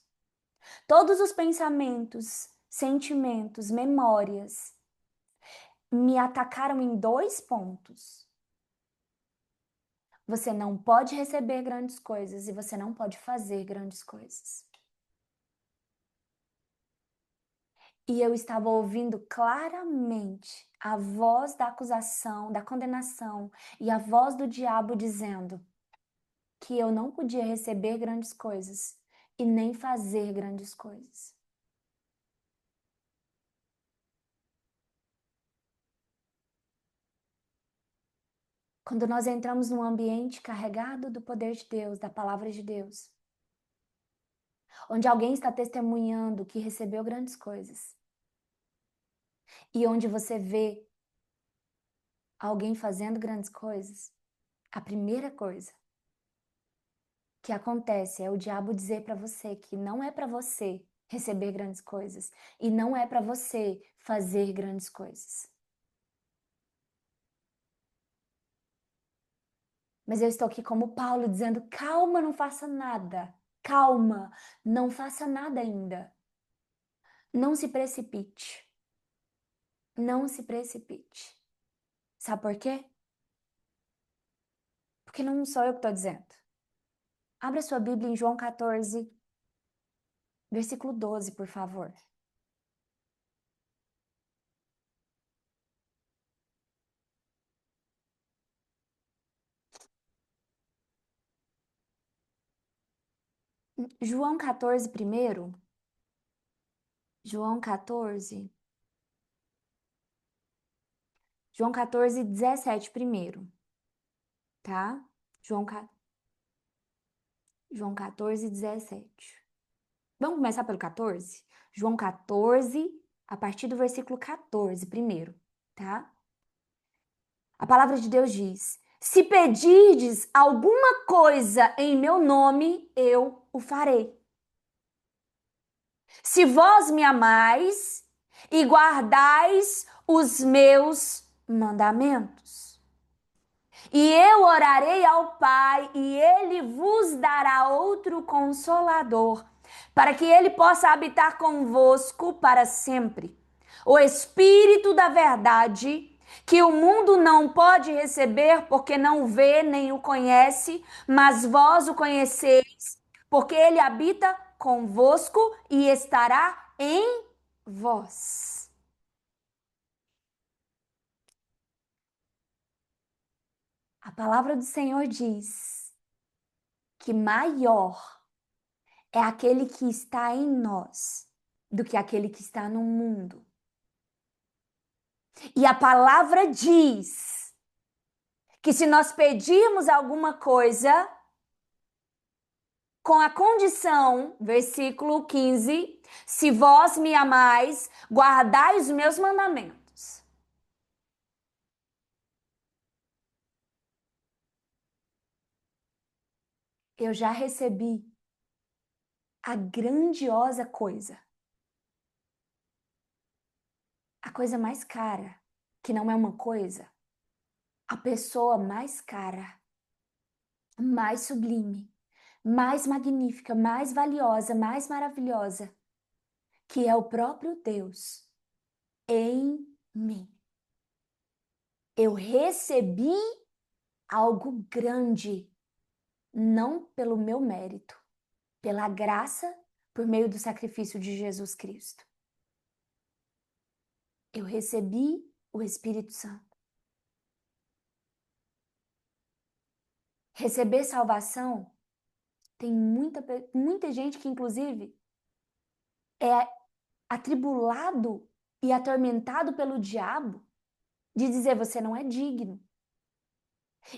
Todos os pensamentos, sentimentos, memórias me atacaram em 2 pontos. Você não pode receber grandes coisas e você não pode fazer grandes coisas. E eu estava ouvindo claramente a voz da acusação, da condenação e a voz do diabo dizendo que eu não podia receber grandes coisas e nem fazer grandes coisas. Quando nós entramos num ambiente carregado do poder de Deus, da palavra de Deus, onde alguém está testemunhando que recebeu grandes coisas, e onde você vê alguém fazendo grandes coisas, a primeira coisa que acontece é o diabo dizer para você que não é para você receber grandes coisas e não é para você fazer grandes coisas. Mas eu estou aqui como Paulo dizendo: calma, não faça nada. Calma, não faça nada ainda. Não se precipite. Não se precipite. Sabe por quê? Porque não sou eu que estou dizendo. Abra sua Bíblia em João 14, versículo 12, por favor. João 14 primeiro. João 14. João 14, 17 primeiro, tá? João 14, 17. Vamos começar pelo 14? João 14, a partir do versículo 14 primeiro, tá? A palavra de Deus diz: se pedirdes alguma coisa em meu nome, eu o farei. Se vós me amais e guardais os meus mandamentos. E eu orarei ao Pai, e ele vos dará outro consolador, para que ele possa habitar convosco para sempre. O Espírito da verdade, que o mundo não pode receber, porque não o vê nem o conhece, mas vós o conheceis, porque ele habita convosco e estará em vós. A palavra do Senhor diz que maior é aquele que está em nós do que aquele que está no mundo. E a palavra diz que se nós pedirmos alguma coisa, com a condição, versículo 15, se vós me amais, guardai os meus mandamentos. Eu já recebi a grandiosa coisa, a coisa mais cara, que não é uma coisa, a pessoa mais cara, mais sublime, mais magnífica, mais valiosa, mais maravilhosa, que é o próprio Deus em mim. Eu recebi algo grande, não pelo meu mérito, pela graça, por meio do sacrifício de Jesus Cristo. Eu recebi o Espírito Santo. Receber salvação, tem muita gente que, inclusive, é atribulado e atormentado pelo diabo de dizer: você não é digno.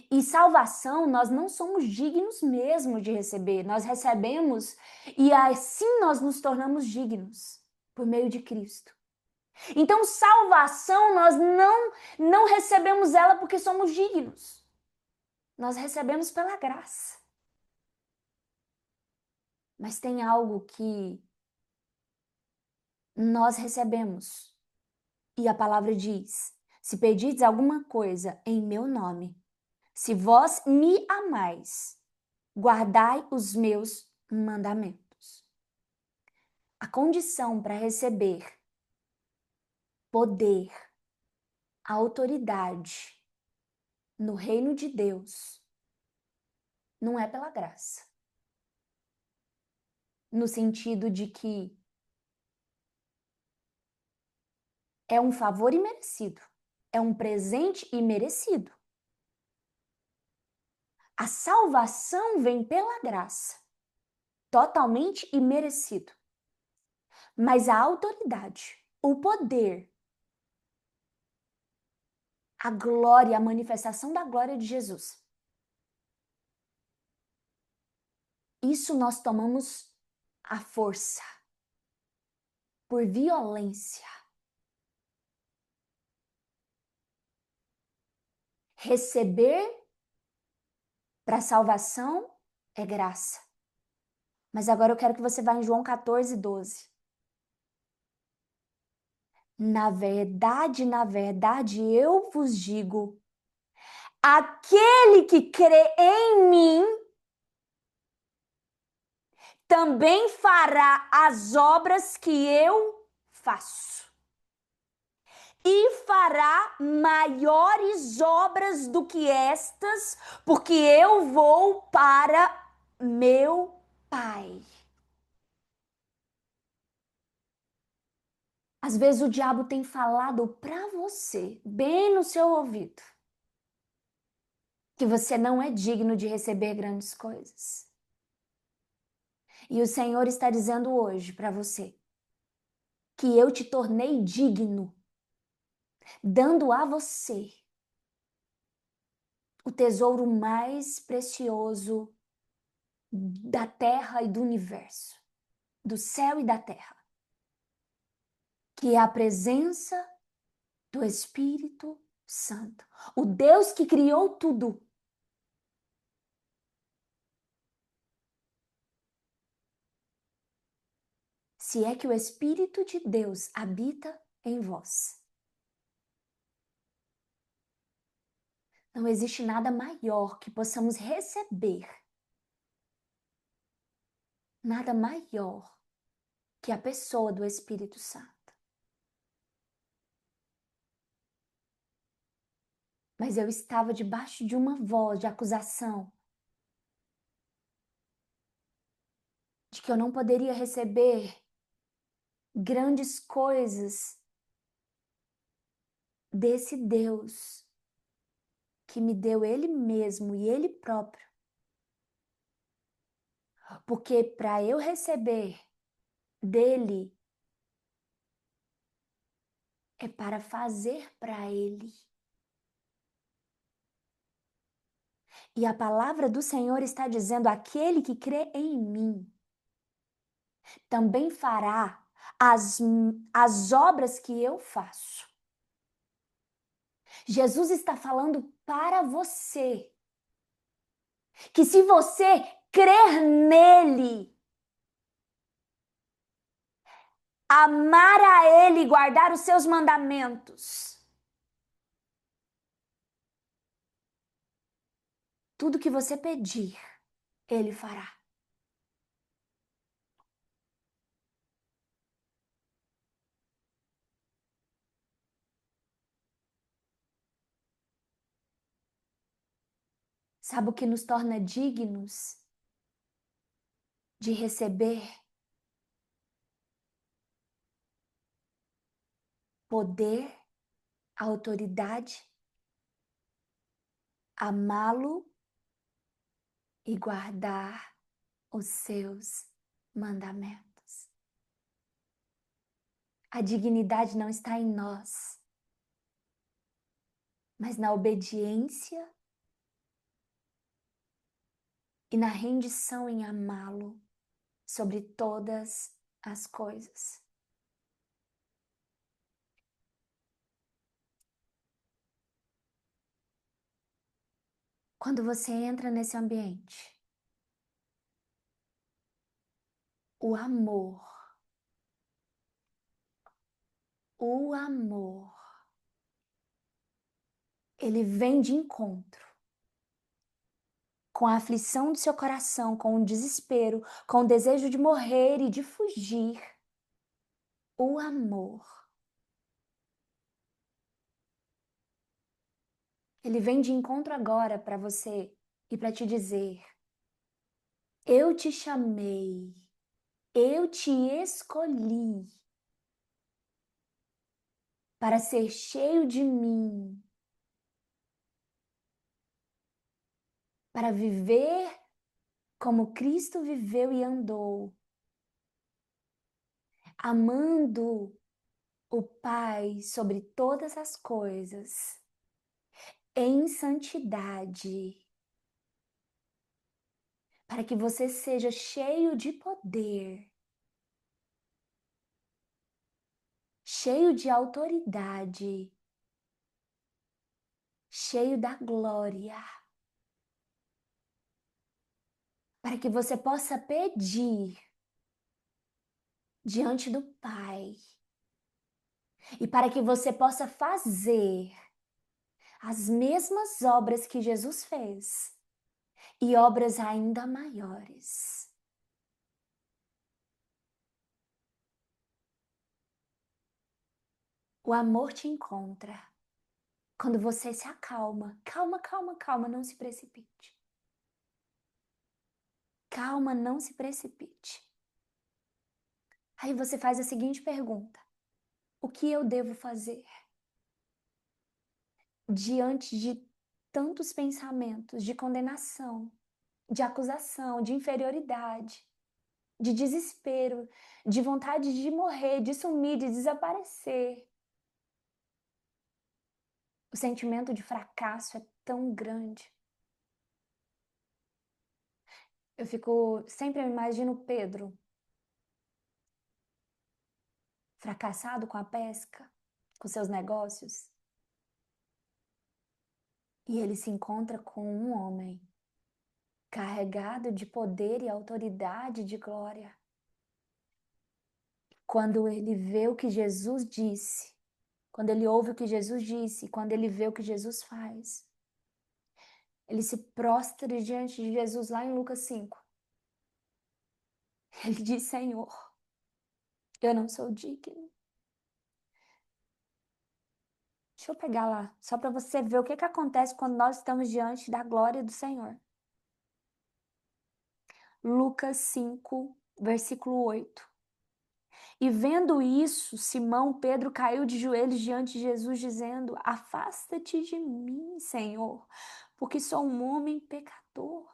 E salvação, nós não somos dignos mesmo de receber. Nós recebemos e assim nós nos tornamos dignos por meio de Cristo. Então, salvação, nós não recebemos ela porque somos dignos. Nós recebemos pela graça. Mas tem algo que nós recebemos. E a palavra diz: se pedirdes alguma coisa em meu nome, se vós me amais, guardai os meus mandamentos. A condição para receber poder, A autoridade no reino de Deus não é pela graça. No sentido de que é um favor imerecido, é um presente imerecido. A salvação vem pela graça, totalmente imerecido. Mas a autoridade, o poder, a glória, a manifestação da glória de Jesus, isso nós tomamos à força, por violência. Receber para salvação é graça. Mas agora eu quero que você vá em João 14, 12. Na verdade, eu vos digo, aquele que crê em mim também fará as obras que eu faço. E fará maiores obras do que estas, porque eu vou para meu Pai. Às vezes o diabo tem falado para você, bem no seu ouvido, que você não é digno de receber grandes coisas. E o Senhor está dizendo hoje para você que eu te tornei digno, dando a você o tesouro mais precioso da terra e do universo, do céu e da terra, que é a presença do Espírito Santo, o Deus que criou tudo. Se é que o Espírito de Deus habita em vós. Não existe nada maior que possamos receber, nada maior que a pessoa do Espírito Santo. Mas eu estava debaixo de uma voz de acusação, de que eu não poderia receber grandes coisas desse Deus que me deu Ele mesmo e Ele próprio. Porque para eu receber dele é para fazer para Ele. E a palavra do Senhor está dizendo: aquele que crê em mim também fará as obras que eu faço. Jesus está falando para você que se você crer nele, amar a ele e guardar os seus mandamentos, tudo que você pedir, ele fará. Sabe o que nos torna dignos de receber poder, autoridade, amá-lo e guardar os seus mandamentos? A dignidade não está em nós, mas na obediência e na rendição em amá-lo sobre todas as coisas. Quando você entra nesse ambiente, o amor, ele vem de encontro com a aflição do seu coração, com o desespero, com o desejo de morrer e de fugir. O amor Ele vem de encontro agora para você e para te dizer: eu te chamei, eu te escolhi para ser cheio de mim, para viver como Cristo viveu e andou, amando o Pai sobre todas as coisas, em santidade, para que você seja cheio de poder, cheio de autoridade, cheio da glória, para que você possa pedir diante do Pai e para que você possa fazer as mesmas obras que Jesus fez e obras ainda maiores. O amor te encontra quando você se acalma. Calma, calma, calma, não se precipite. Calma, não se precipite. Aí você faz a seguinte pergunta: o que eu devo fazer diante de tantos pensamentos de condenação, de acusação, de inferioridade, de desespero, de vontade de morrer, de sumir, de desaparecer? O sentimento de fracasso é tão grande. Sempre eu imagino Pedro fracassado com a pesca, com seus negócios, e ele se encontra com um homem carregado de poder e autoridade de glória. Quando ele vê o que Jesus disse, quando ele ouve o que Jesus disse, quando ele vê o que Jesus faz, ele se prostra diante de Jesus lá em Lucas 5. Ele diz: Senhor, eu não sou digno. Deixa eu pegar lá, só para você ver o que acontece quando nós estamos diante da glória do Senhor. Lucas 5, versículo 8. E vendo isso, Simão Pedro caiu de joelhos diante de Jesus, dizendo: afasta-te de mim, Senhor, porque sou um homem pecador.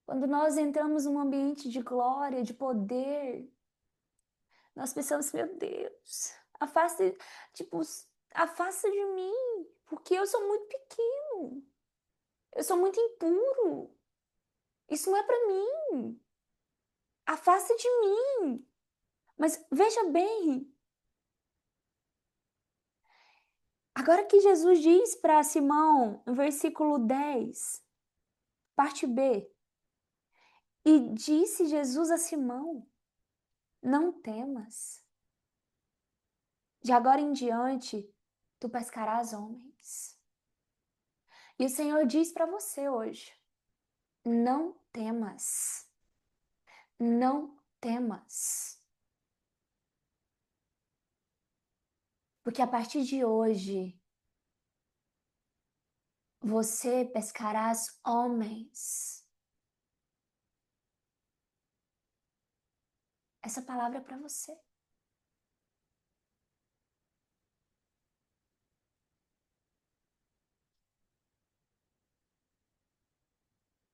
Quando nós entramos num ambiente de glória, de poder, nós pensamos: meu Deus, tipo, afasta de mim, porque eu sou muito pequeno, eu sou muito impuro, isso não é para mim, afasta de mim. Mas veja bem, agora que Jesus diz para Simão, no versículo 10, parte B, e disse Jesus a Simão: não temas, de agora em diante tu pescarás homens. E o Senhor diz para você hoje: não temas, não temas, porque a partir de hoje você pescarás homens. Essa palavra é para você.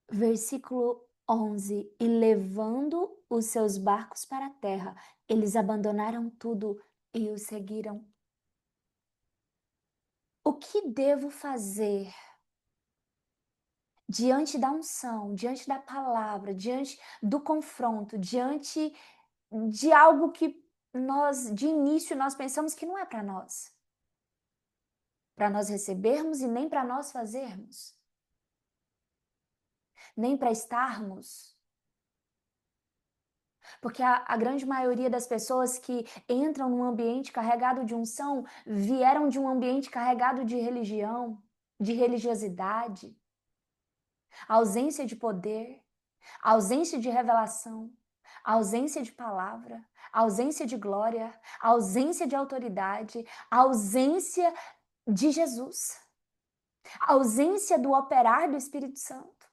Versículo 11: e levando os seus barcos para a terra, eles abandonaram tudo e o seguiram. O que devo fazer diante da unção, diante da palavra, diante do confronto, diante de algo que nós, de início, nós pensamos que não é para nós recebermos e nem para nós fazermos, nem para estarmos? Porque a grande maioria das pessoas que entram num ambiente carregado de unção vieram de um ambiente carregado de religião, de religiosidade, ausência de poder, ausência de revelação, ausência de palavra, ausência de glória, ausência de autoridade, ausência de Jesus, a ausência do operar do Espírito Santo.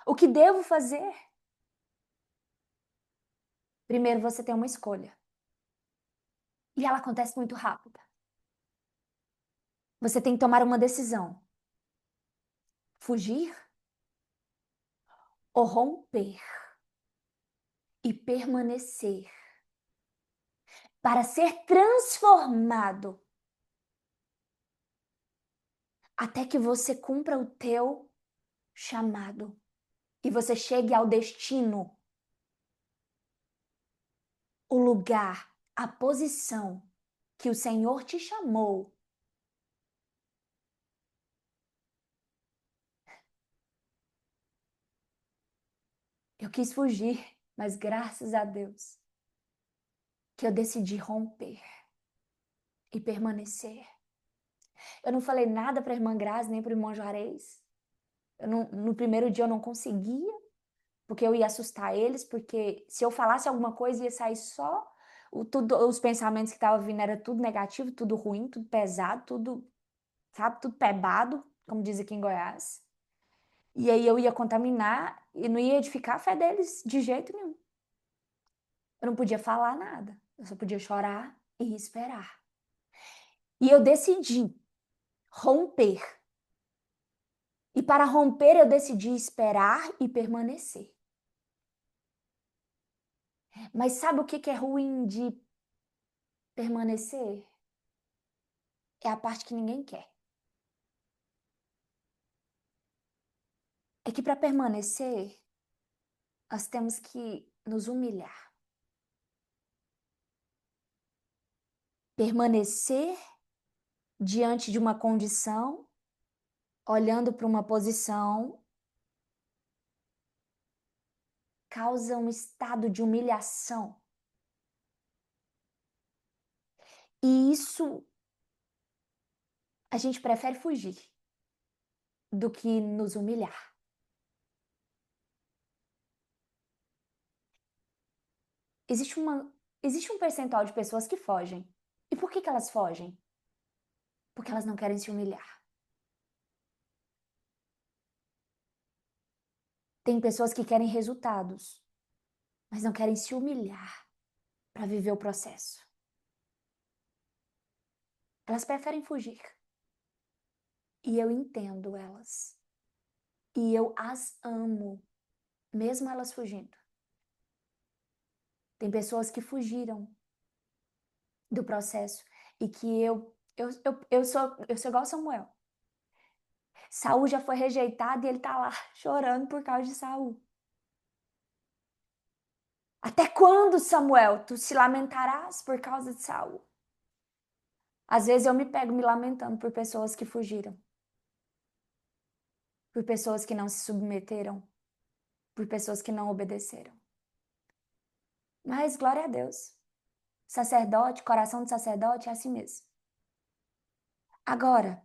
O que devo fazer? Primeiro você tem uma escolha. E ela acontece muito rápida. Você tem que tomar uma decisão: fugir ou romper e permanecer para ser transformado até que você cumpra o teu chamado e você chegue ao destino, o lugar, a posição que o Senhor te chamou. Eu quis fugir, mas graças a Deus que eu decidi romper e permanecer. Eu não falei nada para a irmã Grazi nem para o irmão Juarez. No primeiro dia eu não conseguia, porque eu ia assustar eles, porque se eu falasse alguma coisa ia sair só os pensamentos que estavam vindo era tudo negativo, tudo ruim, tudo pesado, tudo, sabe, tudo pebado, como diz aqui em Goiás. E aí eu ia contaminar e não ia edificar a fé deles de jeito nenhum. Eu não podia falar nada, eu só podia chorar e esperar. E eu decidi romper. E para romper eu decidi esperar e permanecer. Mas sabe o que é ruim de permanecer? É a parte que ninguém quer. É que para permanecer, nós temos que nos humilhar. Permanecer diante de uma condição, olhando para uma posição, causa um estado de humilhação. E isso a gente prefere fugir do que nos humilhar. Existe um percentual de pessoas que fogem. E por que elas fogem? Porque elas não querem se humilhar. Tem pessoas que querem resultados, mas não querem se humilhar para viver o processo. Elas preferem fugir. E eu entendo elas. E eu as amo, mesmo elas fugindo. Tem pessoas que fugiram do processo e que eu sou igual Samuel. Saul já foi rejeitado e ele tá lá chorando por causa de Saul. Até quando, Samuel, tu se lamentarás por causa de Saul? Às vezes eu me pego me lamentando por pessoas que fugiram. Por pessoas que não se submeteram. Por pessoas que não obedeceram. Mas glória a Deus. Sacerdote, coração de sacerdote é assim mesmo. Agora,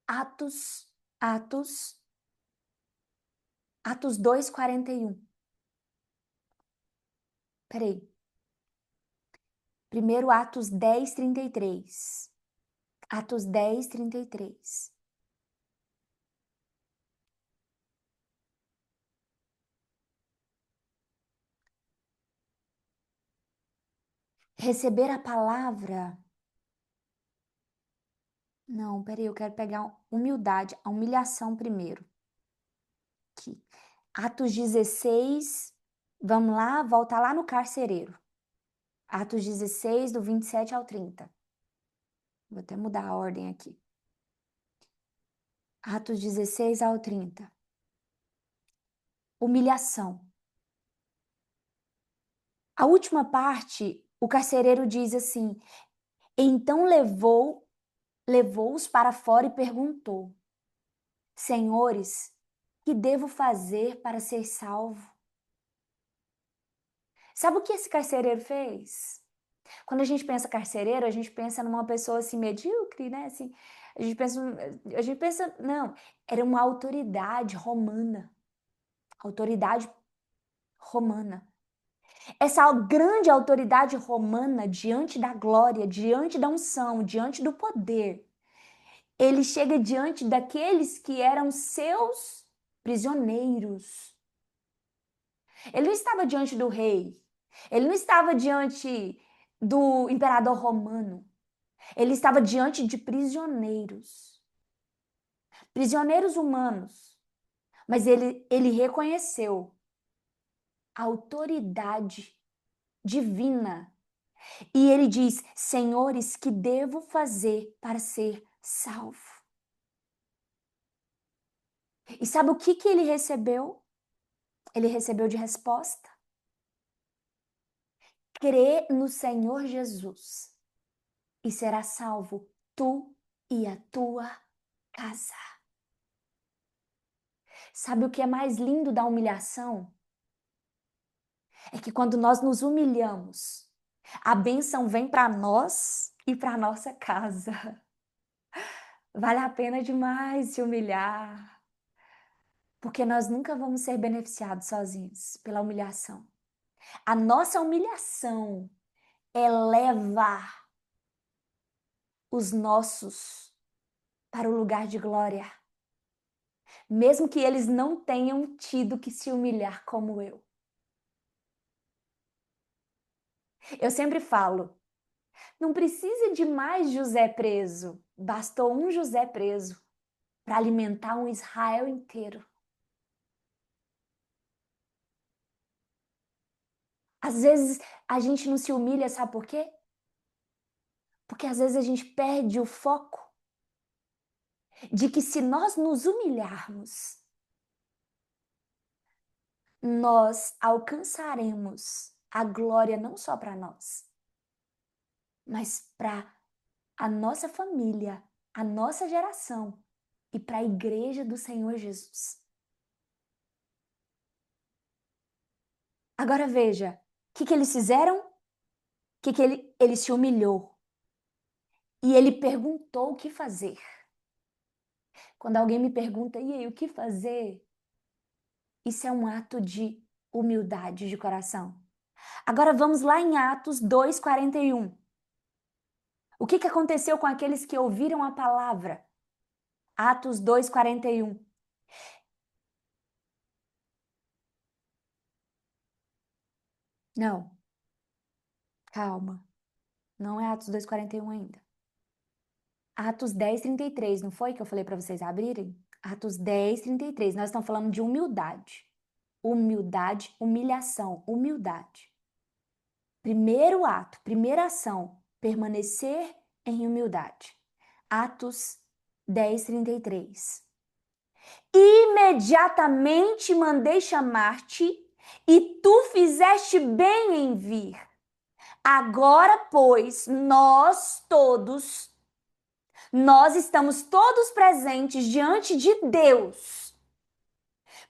Atos 2:41. Peraí. Primeiro Atos 10:33. Atos 10:33. Receber a palavra. Não, peraí, eu quero pegar humildade, a humilhação primeiro. Aqui. Atos 16. Vamos lá, volta lá no carcereiro. Atos 16, do 27 ao 30. Vou até mudar a ordem aqui. Atos 16 ao 30. Humilhação. A última parte, o carcereiro diz assim: então levou-os para fora e perguntou: Senhores, que devo fazer para ser salvo? Sabe o que esse carcereiro fez? Quando a gente pensa carcereiro, a gente pensa numa pessoa assim medíocre, né? Assim, a gente pensa, não, era uma autoridade romana. Autoridade romana. Essa grande autoridade romana diante da glória, diante da unção, diante do poder, ele chega diante daqueles que eram seus prisioneiros. Ele não estava diante do rei, ele não estava diante do imperador romano, ele estava diante de prisioneiros, prisioneiros humanos, mas ele reconheceu a autoridade divina. E ele diz: Senhores, que devo fazer para ser salvo? E sabe o que ele recebeu? Ele recebeu de resposta: crê no Senhor Jesus e será salvo tu e a tua casa. Sabe o que é mais lindo da humilhação? É que quando nós nos humilhamos, a bênção vem para nós e para nossa casa. Vale a pena demais se humilhar, porque nós nunca vamos ser beneficiados sozinhos pela humilhação. A nossa humilhação é levar os nossos para o lugar de glória, mesmo que eles não tenham tido que se humilhar como eu. Eu sempre falo, não precisa de mais José preso, bastou um José preso para alimentar um Israel inteiro. Às vezes a gente não se humilha, sabe por quê? Porque às vezes a gente perde o foco de que se nós nos humilharmos, nós alcançaremos a glória não só para nós, mas para a nossa família, a nossa geração e para a igreja do Senhor Jesus. Agora veja, o que eles fizeram? Ele se humilhou e ele perguntou o que fazer. Quando alguém me pergunta, e aí, o que fazer? Isso é um ato de humildade de coração. Agora vamos lá em Atos 2:41. O que aconteceu com aqueles que ouviram a palavra? Atos 2:41. Não, calma. Não é Atos 2:41 ainda. Atos 10:33, não foi que eu falei para vocês abrirem? Atos 10:33. Nós estamos falando de humildade. Humildade, humilhação, humildade. Primeiro ato, primeira ação, permanecer em humildade. Atos 10:33. Imediatamente mandei chamar-te e tu fizeste bem em vir. Agora, pois, nós estamos todos presentes diante de Deus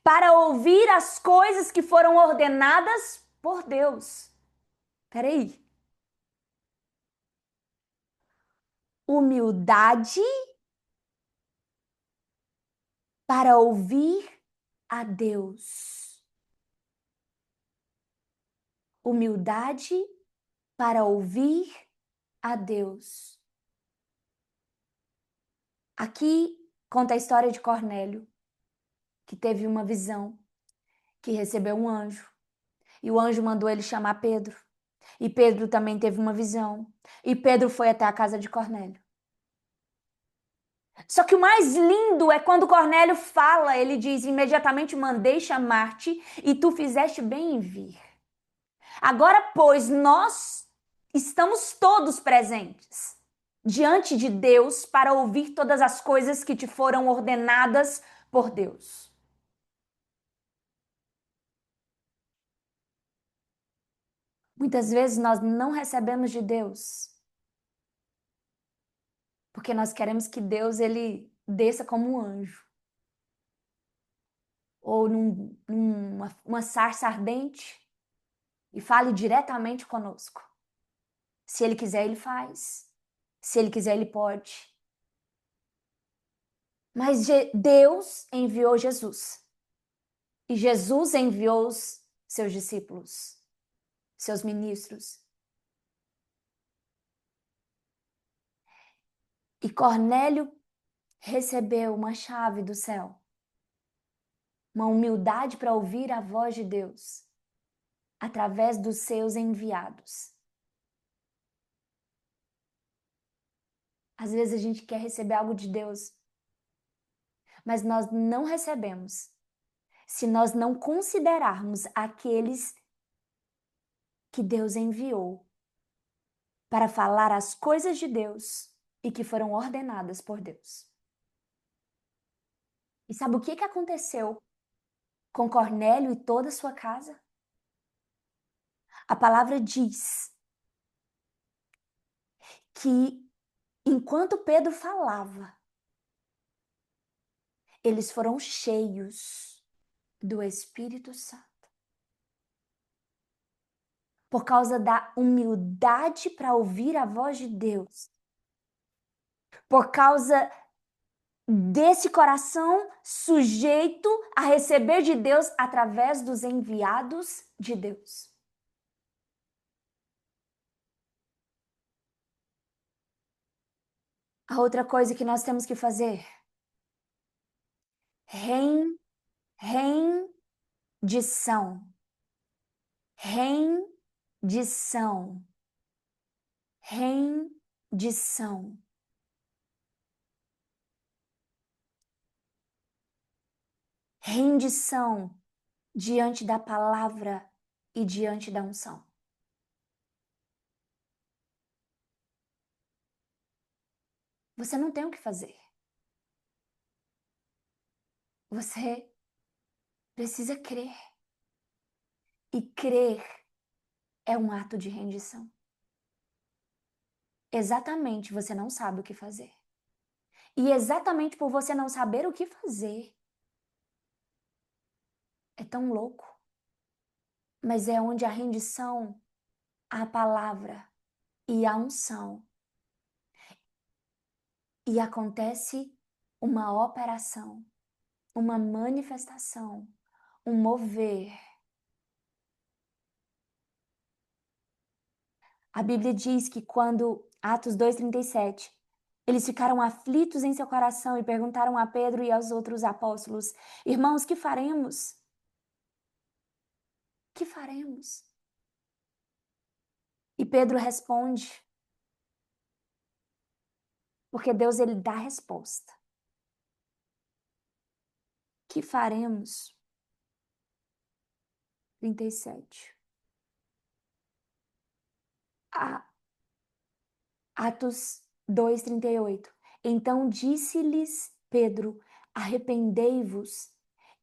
para ouvir as coisas que foram ordenadas por Deus. Peraí. Humildade para ouvir a Deus. Humildade para ouvir a Deus. Aqui conta a história de Cornélio, que teve uma visão, que recebeu um anjo, e o anjo mandou ele chamar Pedro. E Pedro também teve uma visão, e Pedro foi até a casa de Cornélio. Só que o mais lindo é quando Cornélio fala, ele diz: imediatamente mandei chamar-te e tu fizeste bem em vir. Agora, pois, nós estamos todos presentes diante de Deus para ouvir todas as coisas que te foram ordenadas por Deus. Muitas vezes nós não recebemos de Deus porque nós queremos que Deus ele desça como um anjo ou numa sarça ardente e fale diretamente conosco. Se ele quiser, ele faz. Se ele quiser, ele pode. Mas Deus enviou Jesus. E Jesus enviou os seus discípulos. seus ministros. E Cornélio recebeu uma chave do céu, uma humildade para ouvir a voz de Deus através dos seus enviados. Às vezes a gente quer receber algo de Deus, mas nós não recebemos se nós não considerarmos aqueles que Deus enviou para falar as coisas de Deus e que foram ordenadas por Deus. E sabe o que aconteceu com Cornélio e toda a sua casa? A palavra diz que enquanto Pedro falava, eles foram cheios do Espírito Santo. Por causa da humildade para ouvir a voz de Deus. Por causa desse coração sujeito a receber de Deus através dos enviados de Deus. A outra coisa que nós temos que fazer, rendição. Rendição. Rendição. Rendição diante da palavra e diante da unção. Você não tem o que fazer. Você precisa crer. E crer é um ato de rendição. Exatamente, você não sabe o que fazer. E exatamente por você não saber o que fazer, é tão louco. Mas é onde a rendição, a palavra e a unção. E acontece uma operação, uma manifestação, um mover. A Bíblia diz que quando, Atos 2:37, eles ficaram aflitos em seu coração e perguntaram a Pedro e aos outros apóstolos: Irmãos, que faremos? Que faremos? E Pedro responde, porque Deus ele dá a resposta. Que faremos? 37. Atos 2:38. Então disse-lhes Pedro: Arrependei-vos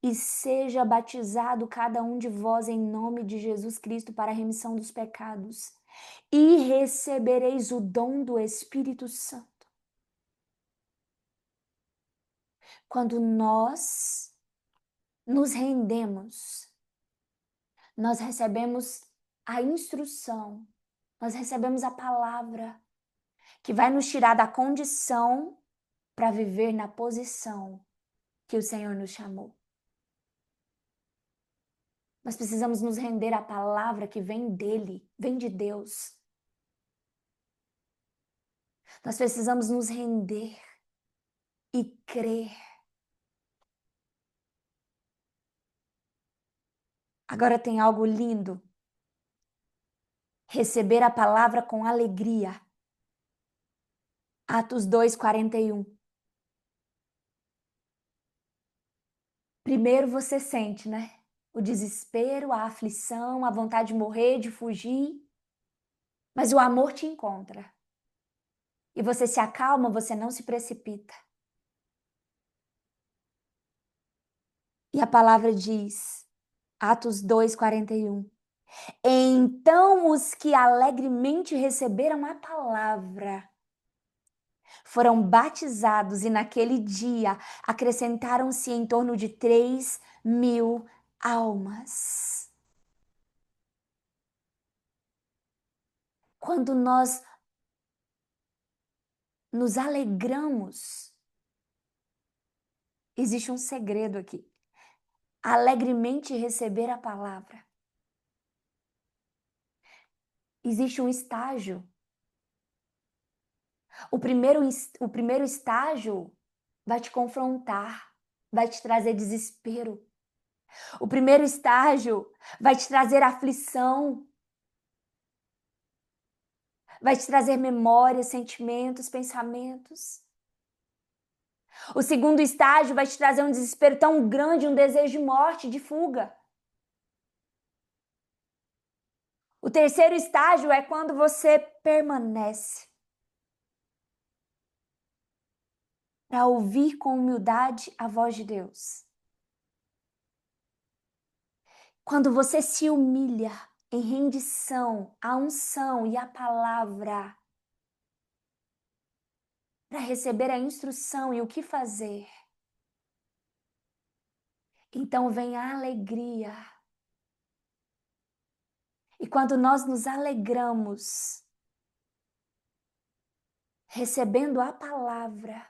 e seja batizado cada um de vós em nome de Jesus Cristo para a remissão dos pecados, e recebereis o dom do Espírito Santo. Quando nós nos rendemos, nós recebemos a instrução, nós recebemos a palavra que vai nos tirar da condição para viver na posição que o Senhor nos chamou. Nós precisamos nos render à palavra que vem dele, vem de Deus. Nós precisamos nos render e crer. Agora tem algo lindo. Receber a palavra com alegria. Atos 2:41. Primeiro você sente, né? O desespero, a aflição, a vontade de morrer, de fugir. Mas o amor te encontra. E você se acalma, você não se precipita. E a palavra diz, Atos 2:41. Então os que alegremente receberam a palavra foram batizados e naquele dia acrescentaram-se em torno de 3.000 almas. Quando nós nos alegramos, existe um segredo aqui. Alegremente receber a palavra. existe um estágio. O primeiro estágio vai te confrontar, vai te trazer desespero. O primeiro estágio vai te trazer aflição, vai te trazer memórias, sentimentos, pensamentos. O segundo estágio vai te trazer um desespero tão grande, um desejo de morte, de fuga. O terceiro estágio é quando você permanece para ouvir com humildade a voz de Deus. Quando você se humilha em rendição à unção e à palavra para receber a instrução e o que fazer, então vem a alegria. E quando nós nos alegramos recebendo a palavra,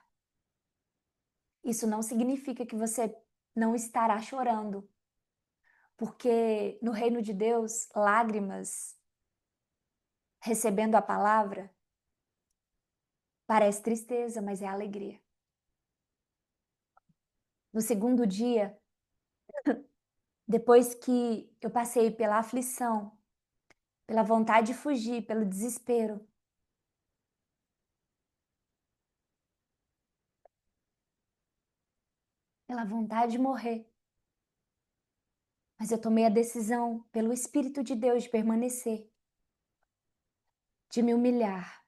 isso não significa que você não estará chorando, porque no reino de Deus, lágrimas recebendo a palavra parece tristeza, mas é alegria. No segundo dia, depois que eu passei pela aflição, pela vontade de fugir, pelo desespero, pela vontade de morrer, mas eu tomei a decisão, pelo Espírito de Deus, de permanecer, de me humilhar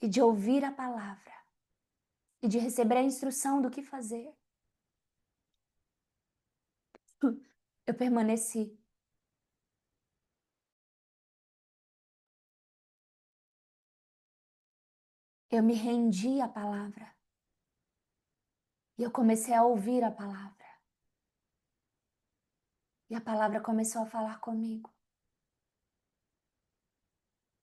e de ouvir a palavra e de receber a instrução do que fazer. Eu permaneci. Eu me rendi à palavra. E eu comecei a ouvir a palavra. E a palavra começou a falar comigo.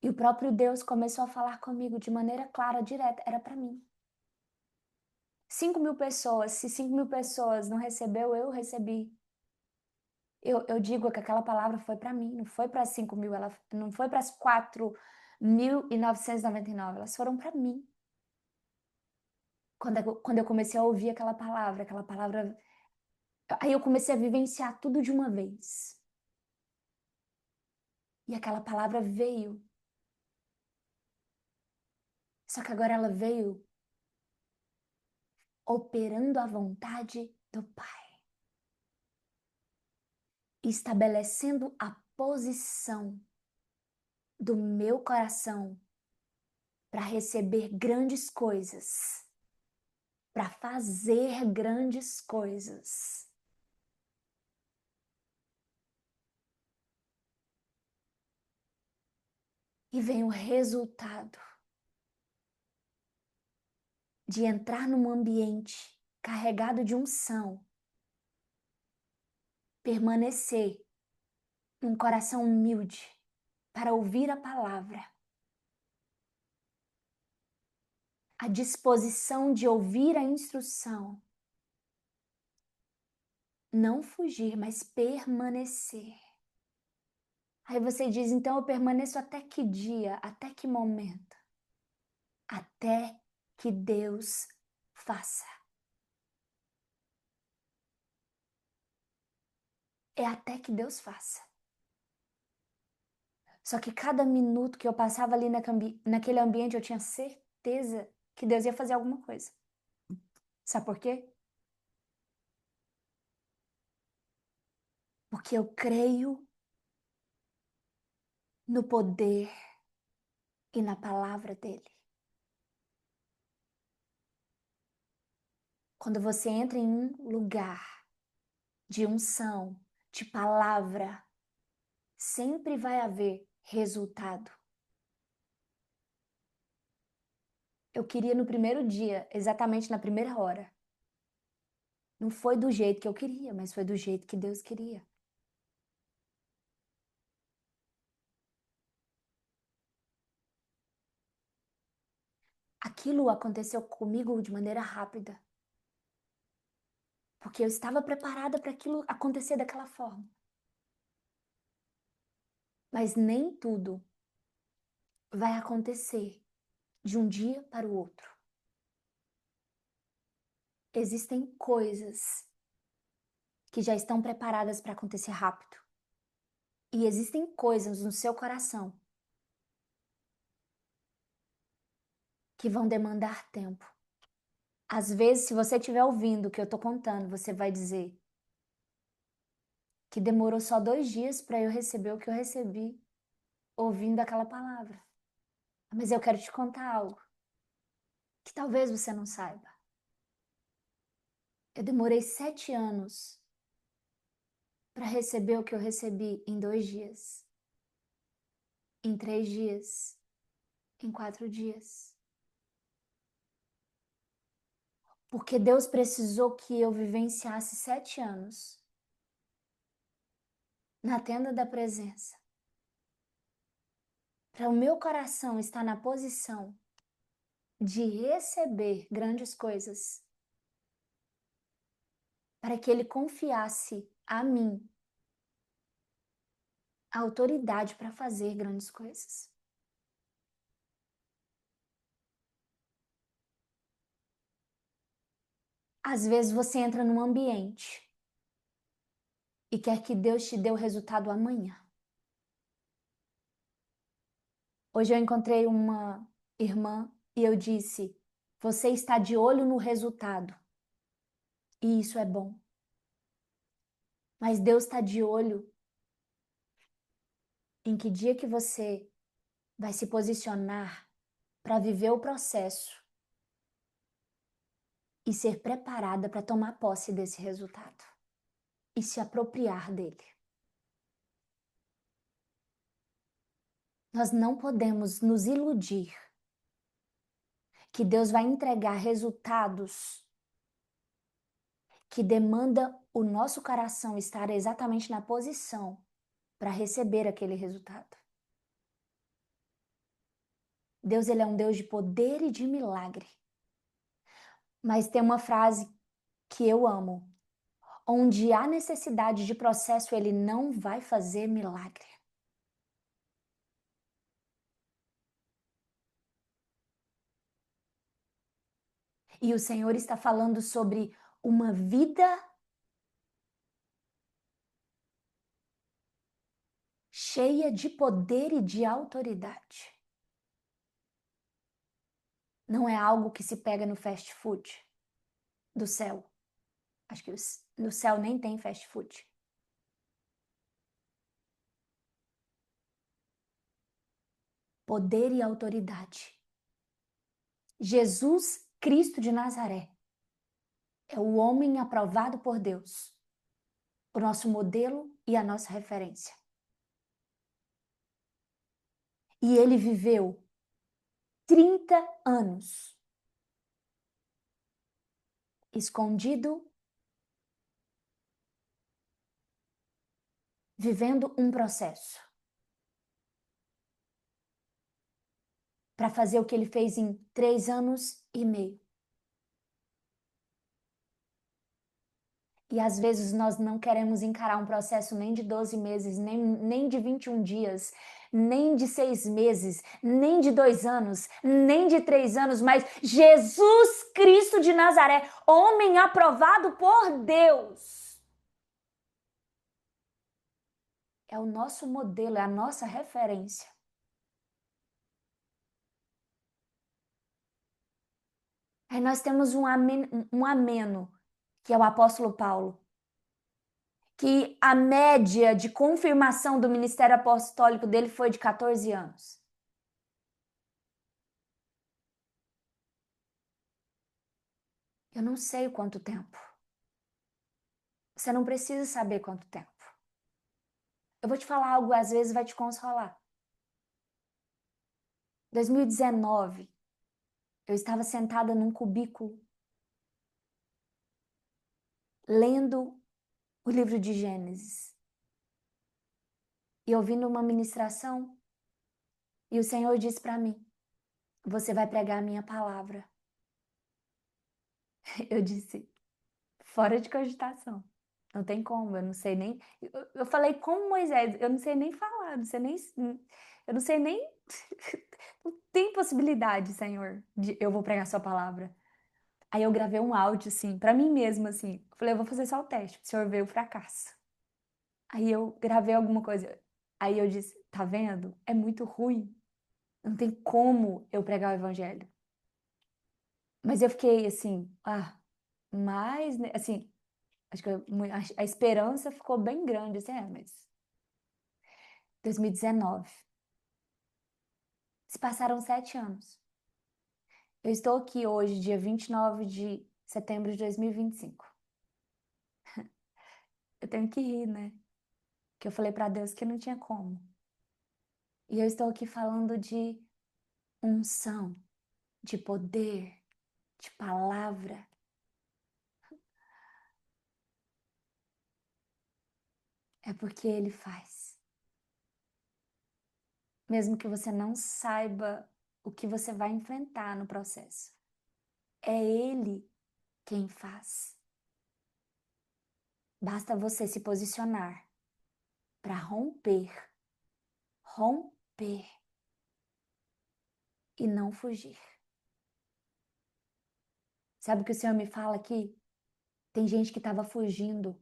E o próprio Deus começou a falar comigo de maneira clara, direta. Era para mim. 5.000 pessoas. Se 5.000 pessoas não recebeu, eu recebi. Eu digo que aquela palavra foi para mim. Não foi para 5.000. Ela não foi para as 4.999. Elas foram para mim. Quando eu comecei a ouvir aquela palavra, aí eu comecei a vivenciar tudo de uma vez. E aquela palavra veio. Só que agora ela veio operando a vontade do Pai, estabelecendo a posição do meu coração para receber grandes coisas, para fazer grandes coisas. E vem o resultado de entrar num ambiente carregado de unção, permanecer num coração humilde para ouvir a palavra, a disposição de ouvir a instrução, não fugir, mas permanecer. Aí você diz, então eu permaneço até que dia, até que momento? Até que Deus faça. É até que Deus faça. Só que cada minuto que eu passava ali naquele ambiente, eu tinha certeza que Deus ia fazer alguma coisa. Sabe por quê? Porque eu creio no poder e na palavra dele. Quando você entra em um lugar de unção, de palavra, sempre vai haver resultado. Eu queria no primeiro dia, exatamente na primeira hora. Não foi do jeito que eu queria, mas foi do jeito que Deus queria. Aquilo aconteceu comigo de maneira rápida. Porque eu estava preparada para aquilo acontecer daquela forma. Mas nem tudo vai acontecer de um dia para o outro. Existem coisas que já estão preparadas para acontecer rápido. E existem coisas no seu coração que vão demandar tempo. Às vezes, se você estiver ouvindo o que eu estou contando, você vai dizer que demorou só 2 dias para eu receber o que eu recebi ouvindo aquela palavra. Mas eu quero te contar algo que talvez você não saiba. Eu demorei 7 anos para receber o que eu recebi em 2 dias, em 3 dias, em 4 dias. Porque Deus precisou que eu vivenciasse 7 anos na tenda da presença, para o meu coração estar na posição de receber grandes coisas, para que Ele confiasse a mim a autoridade para fazer grandes coisas. Às vezes você entra num ambiente e quer que Deus te dê o resultado amanhã. Hoje eu encontrei uma irmã e eu disse: você está de olho no resultado. E isso é bom. Mas Deus está de olho em que dia que você vai se posicionar para viver o processo e ser preparada para tomar posse desse resultado e se apropriar dele. Nós não podemos nos iludir que Deus vai entregar resultados que demanda o nosso coração estar exatamente na posição para receber aquele resultado. Deus, ele é um Deus de poder e de milagre. Mas tem uma frase que eu amo. Onde há necessidade de processo, ele não vai fazer milagre. E o Senhor está falando sobre uma vida cheia de poder e de autoridade. Não é algo que se pega no fast food do céu. Acho que no céu nem tem fast food. Poder e autoridade. Jesus Cristo de Nazaré é o homem aprovado por Deus, o nosso modelo e a nossa referência. E ele viveu 30 anos escondido, vivendo um processo para fazer o que ele fez em 3 anos e meio. E às vezes nós não queremos encarar um processo nem de 12 meses, nem de 21 dias, nem de 6 meses, nem de 2 anos, nem de 3 anos, mas Jesus Cristo de Nazaré, homem aprovado por Deus, é o nosso modelo, é a nossa referência. Aí nós temos um ameno, que é o apóstolo Paulo, que a média de confirmação do ministério apostólico dele foi de 14 anos. Eu não sei o quanto tempo. Você não precisa saber quanto tempo. Eu vou te falar algo, às vezes vai te consolar. 2019, eu estava sentada num cubículo, lendo o livro de Gênesis e ouvindo uma ministração, e o Senhor disse para mim: você vai pregar a minha palavra. Eu disse: fora de cogitação. Não tem como, eu não sei nem. Eu falei com Moisés, eu não sei nem falar, não sei nem. Eu não sei nem. Não tem possibilidade, Senhor, de eu vou pregar Sua palavra. Aí eu gravei um áudio, assim, pra mim mesma, assim. Eu falei, eu vou fazer só o teste, pro Senhor ver o fracasso. Aí eu gravei alguma coisa. Aí eu disse, tá vendo? É muito ruim. Não tem como eu pregar o evangelho. Mas eu fiquei assim, mas, né, assim, acho que a esperança ficou bem grande, assim, mas 2019. Se passaram 7 anos. Eu estou aqui hoje, dia 29 de setembro de 2025. Eu tenho que rir, né? Que eu falei para Deus que não tinha como. E eu estou aqui falando de unção, de poder, de palavra. É porque Ele faz. Mesmo que você não saiba o que você vai enfrentar no processo. É Ele quem faz. Basta você se posicionar para romper e não fugir. Sabe o que o Senhor me fala aqui? Tem gente que estava fugindo.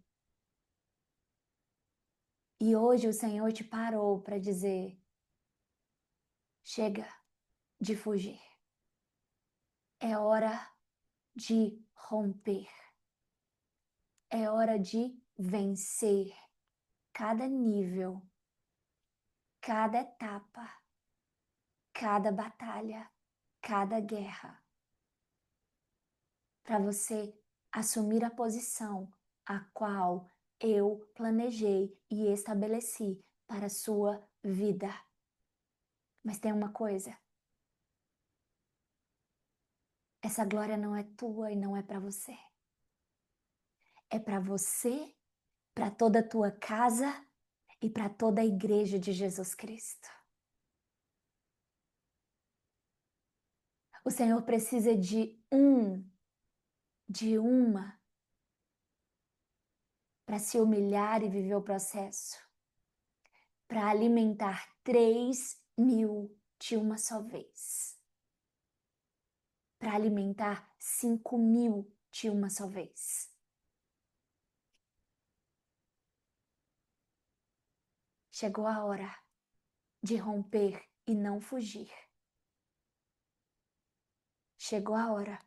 E hoje o Senhor te parou para dizer: chega de fugir. É hora de romper. É hora de vencer cada nível, cada etapa, cada batalha, cada guerra. Para você assumir a posição a qual eu planejei e estabeleci para a sua vida. Mas tem uma coisa: essa glória não é tua e não é para você. É para você, para toda a tua casa e para toda a igreja de Jesus Cristo. O Senhor precisa de uma, para se humilhar e viver o processo, para alimentar 3.000 de uma só vez, para alimentar 5.000 de uma só vez. Chegou a hora de romper e não fugir. Chegou a hora.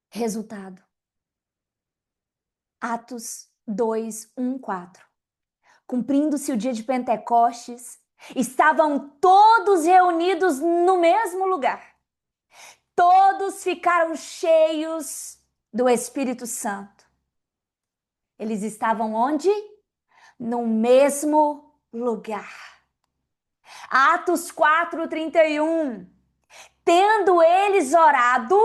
Resultado. Atos 2, 1, 4. Cumprindo-se o dia de Pentecostes, estavam todos reunidos no mesmo lugar. Todos ficaram cheios do Espírito Santo. Eles estavam onde? No mesmo lugar. Atos 4:31. Tendo eles orado,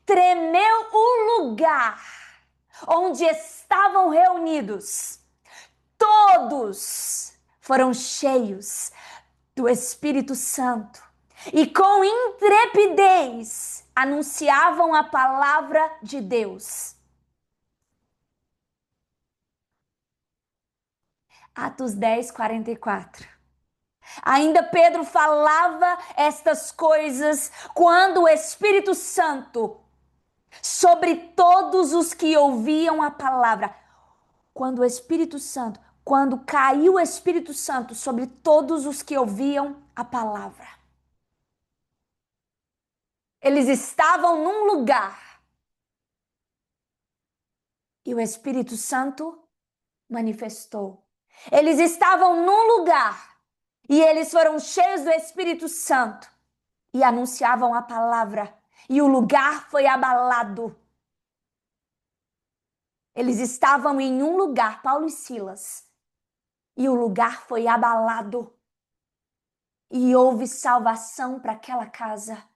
tremeu o lugar onde estavam reunidos. Todos foram cheios do Espírito Santo e com intrepidez anunciavam a palavra de Deus. Atos 10:44. Ainda Pedro falava estas coisas quando o Espírito Santo sobre todos os que ouviam a palavra. Quando caiu o Espírito Santo sobre todos os que ouviam a palavra. Eles estavam num lugar e o Espírito Santo manifestou. Eles estavam num lugar e eles foram cheios do Espírito Santo e anunciavam a palavra e o lugar foi abalado. Eles estavam em um lugar, Paulo e Silas, e o lugar foi abalado. E houve salvação para aquela casa,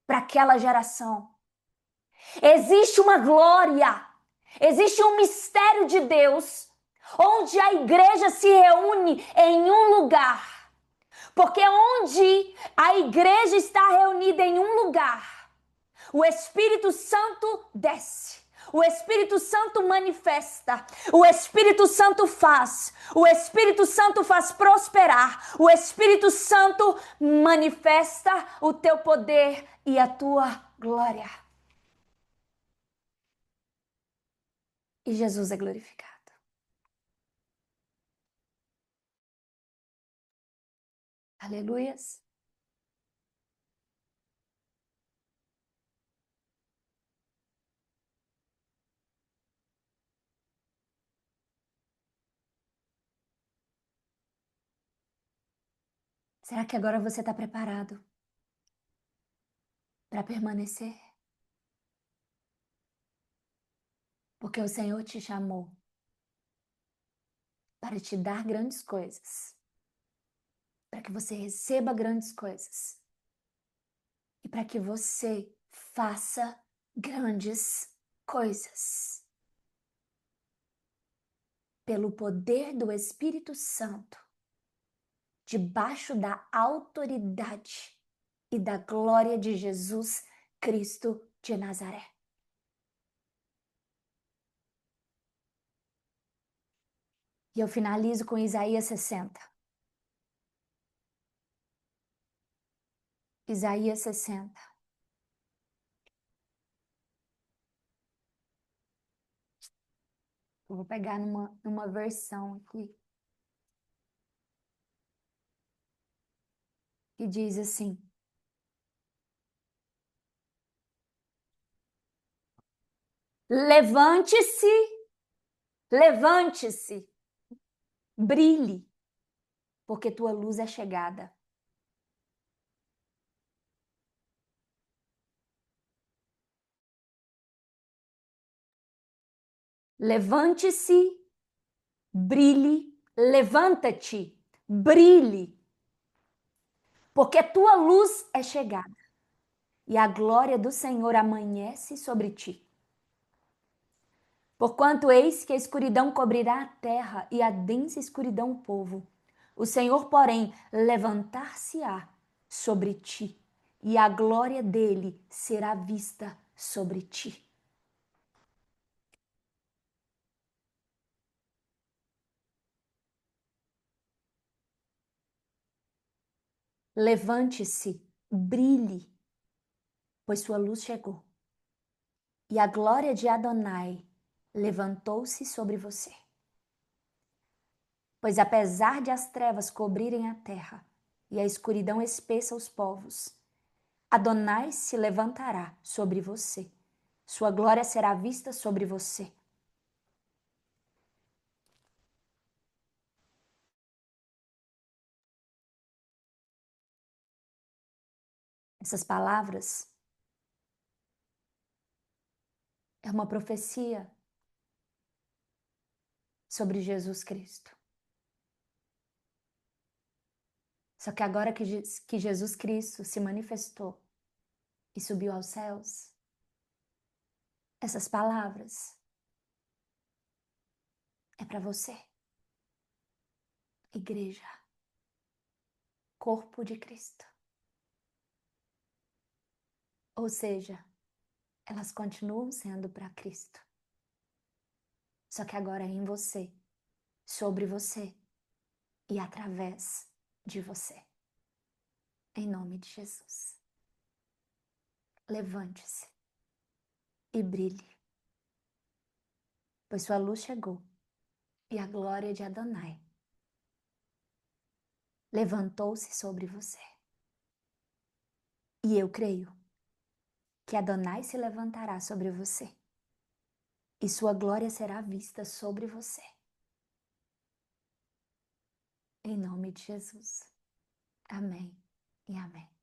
para aquela geração. Existe uma glória, existe um mistério de Deus, onde a igreja se reúne em um lugar. Porque onde a igreja está reunida em um lugar, O Espírito Santo desce. O Espírito Santo manifesta. O Espírito Santo faz. O Espírito Santo faz prosperar. O Espírito Santo manifesta o teu poder e a tua glória. E Jesus é glorificado. Aleluias. Será que agora você está preparado para permanecer? Porque o Senhor te chamou para te dar grandes coisas, para que você receba grandes coisas e para que você faça grandes coisas. Pelo poder do Espírito Santo, debaixo da autoridade e da glória de Jesus Cristo de Nazaré. E eu finalizo com Isaías 60. Isaías 60. Eu vou pegar numa versão aqui. Que diz assim: levante-se, levante-se, brilhe, porque tua luz é chegada. Levante-se, brilhe, levanta-te, brilhe, porque tua luz é chegada e a glória do Senhor amanhece sobre ti. Porquanto eis que a escuridão cobrirá a terra e a densa escuridão o povo. O Senhor, porém, levantar-se-á sobre ti e a glória dele será vista sobre ti. Levante-se, brilhe, pois sua luz chegou. E a glória de Adonai levantou-se sobre você. Pois apesar de as trevas cobrirem a terra e a escuridão espessa os povos, Adonai se levantará sobre você. Sua glória será vista sobre você. Essas palavras é uma profecia sobre Jesus Cristo. Só que agora que Jesus Cristo se manifestou e subiu aos céus, essas palavras é para você, igreja, corpo de Cristo. Ou seja, elas continuam sendo para Cristo. Só que agora é em você, sobre você e através de você. Em nome de Jesus. Levante-se e brilhe, pois sua luz chegou e a glória de Adonai levantou-se sobre você. E eu creio que Adonai se levantará sobre você e sua glória será vista sobre você. Em nome de Jesus. Amém e amém.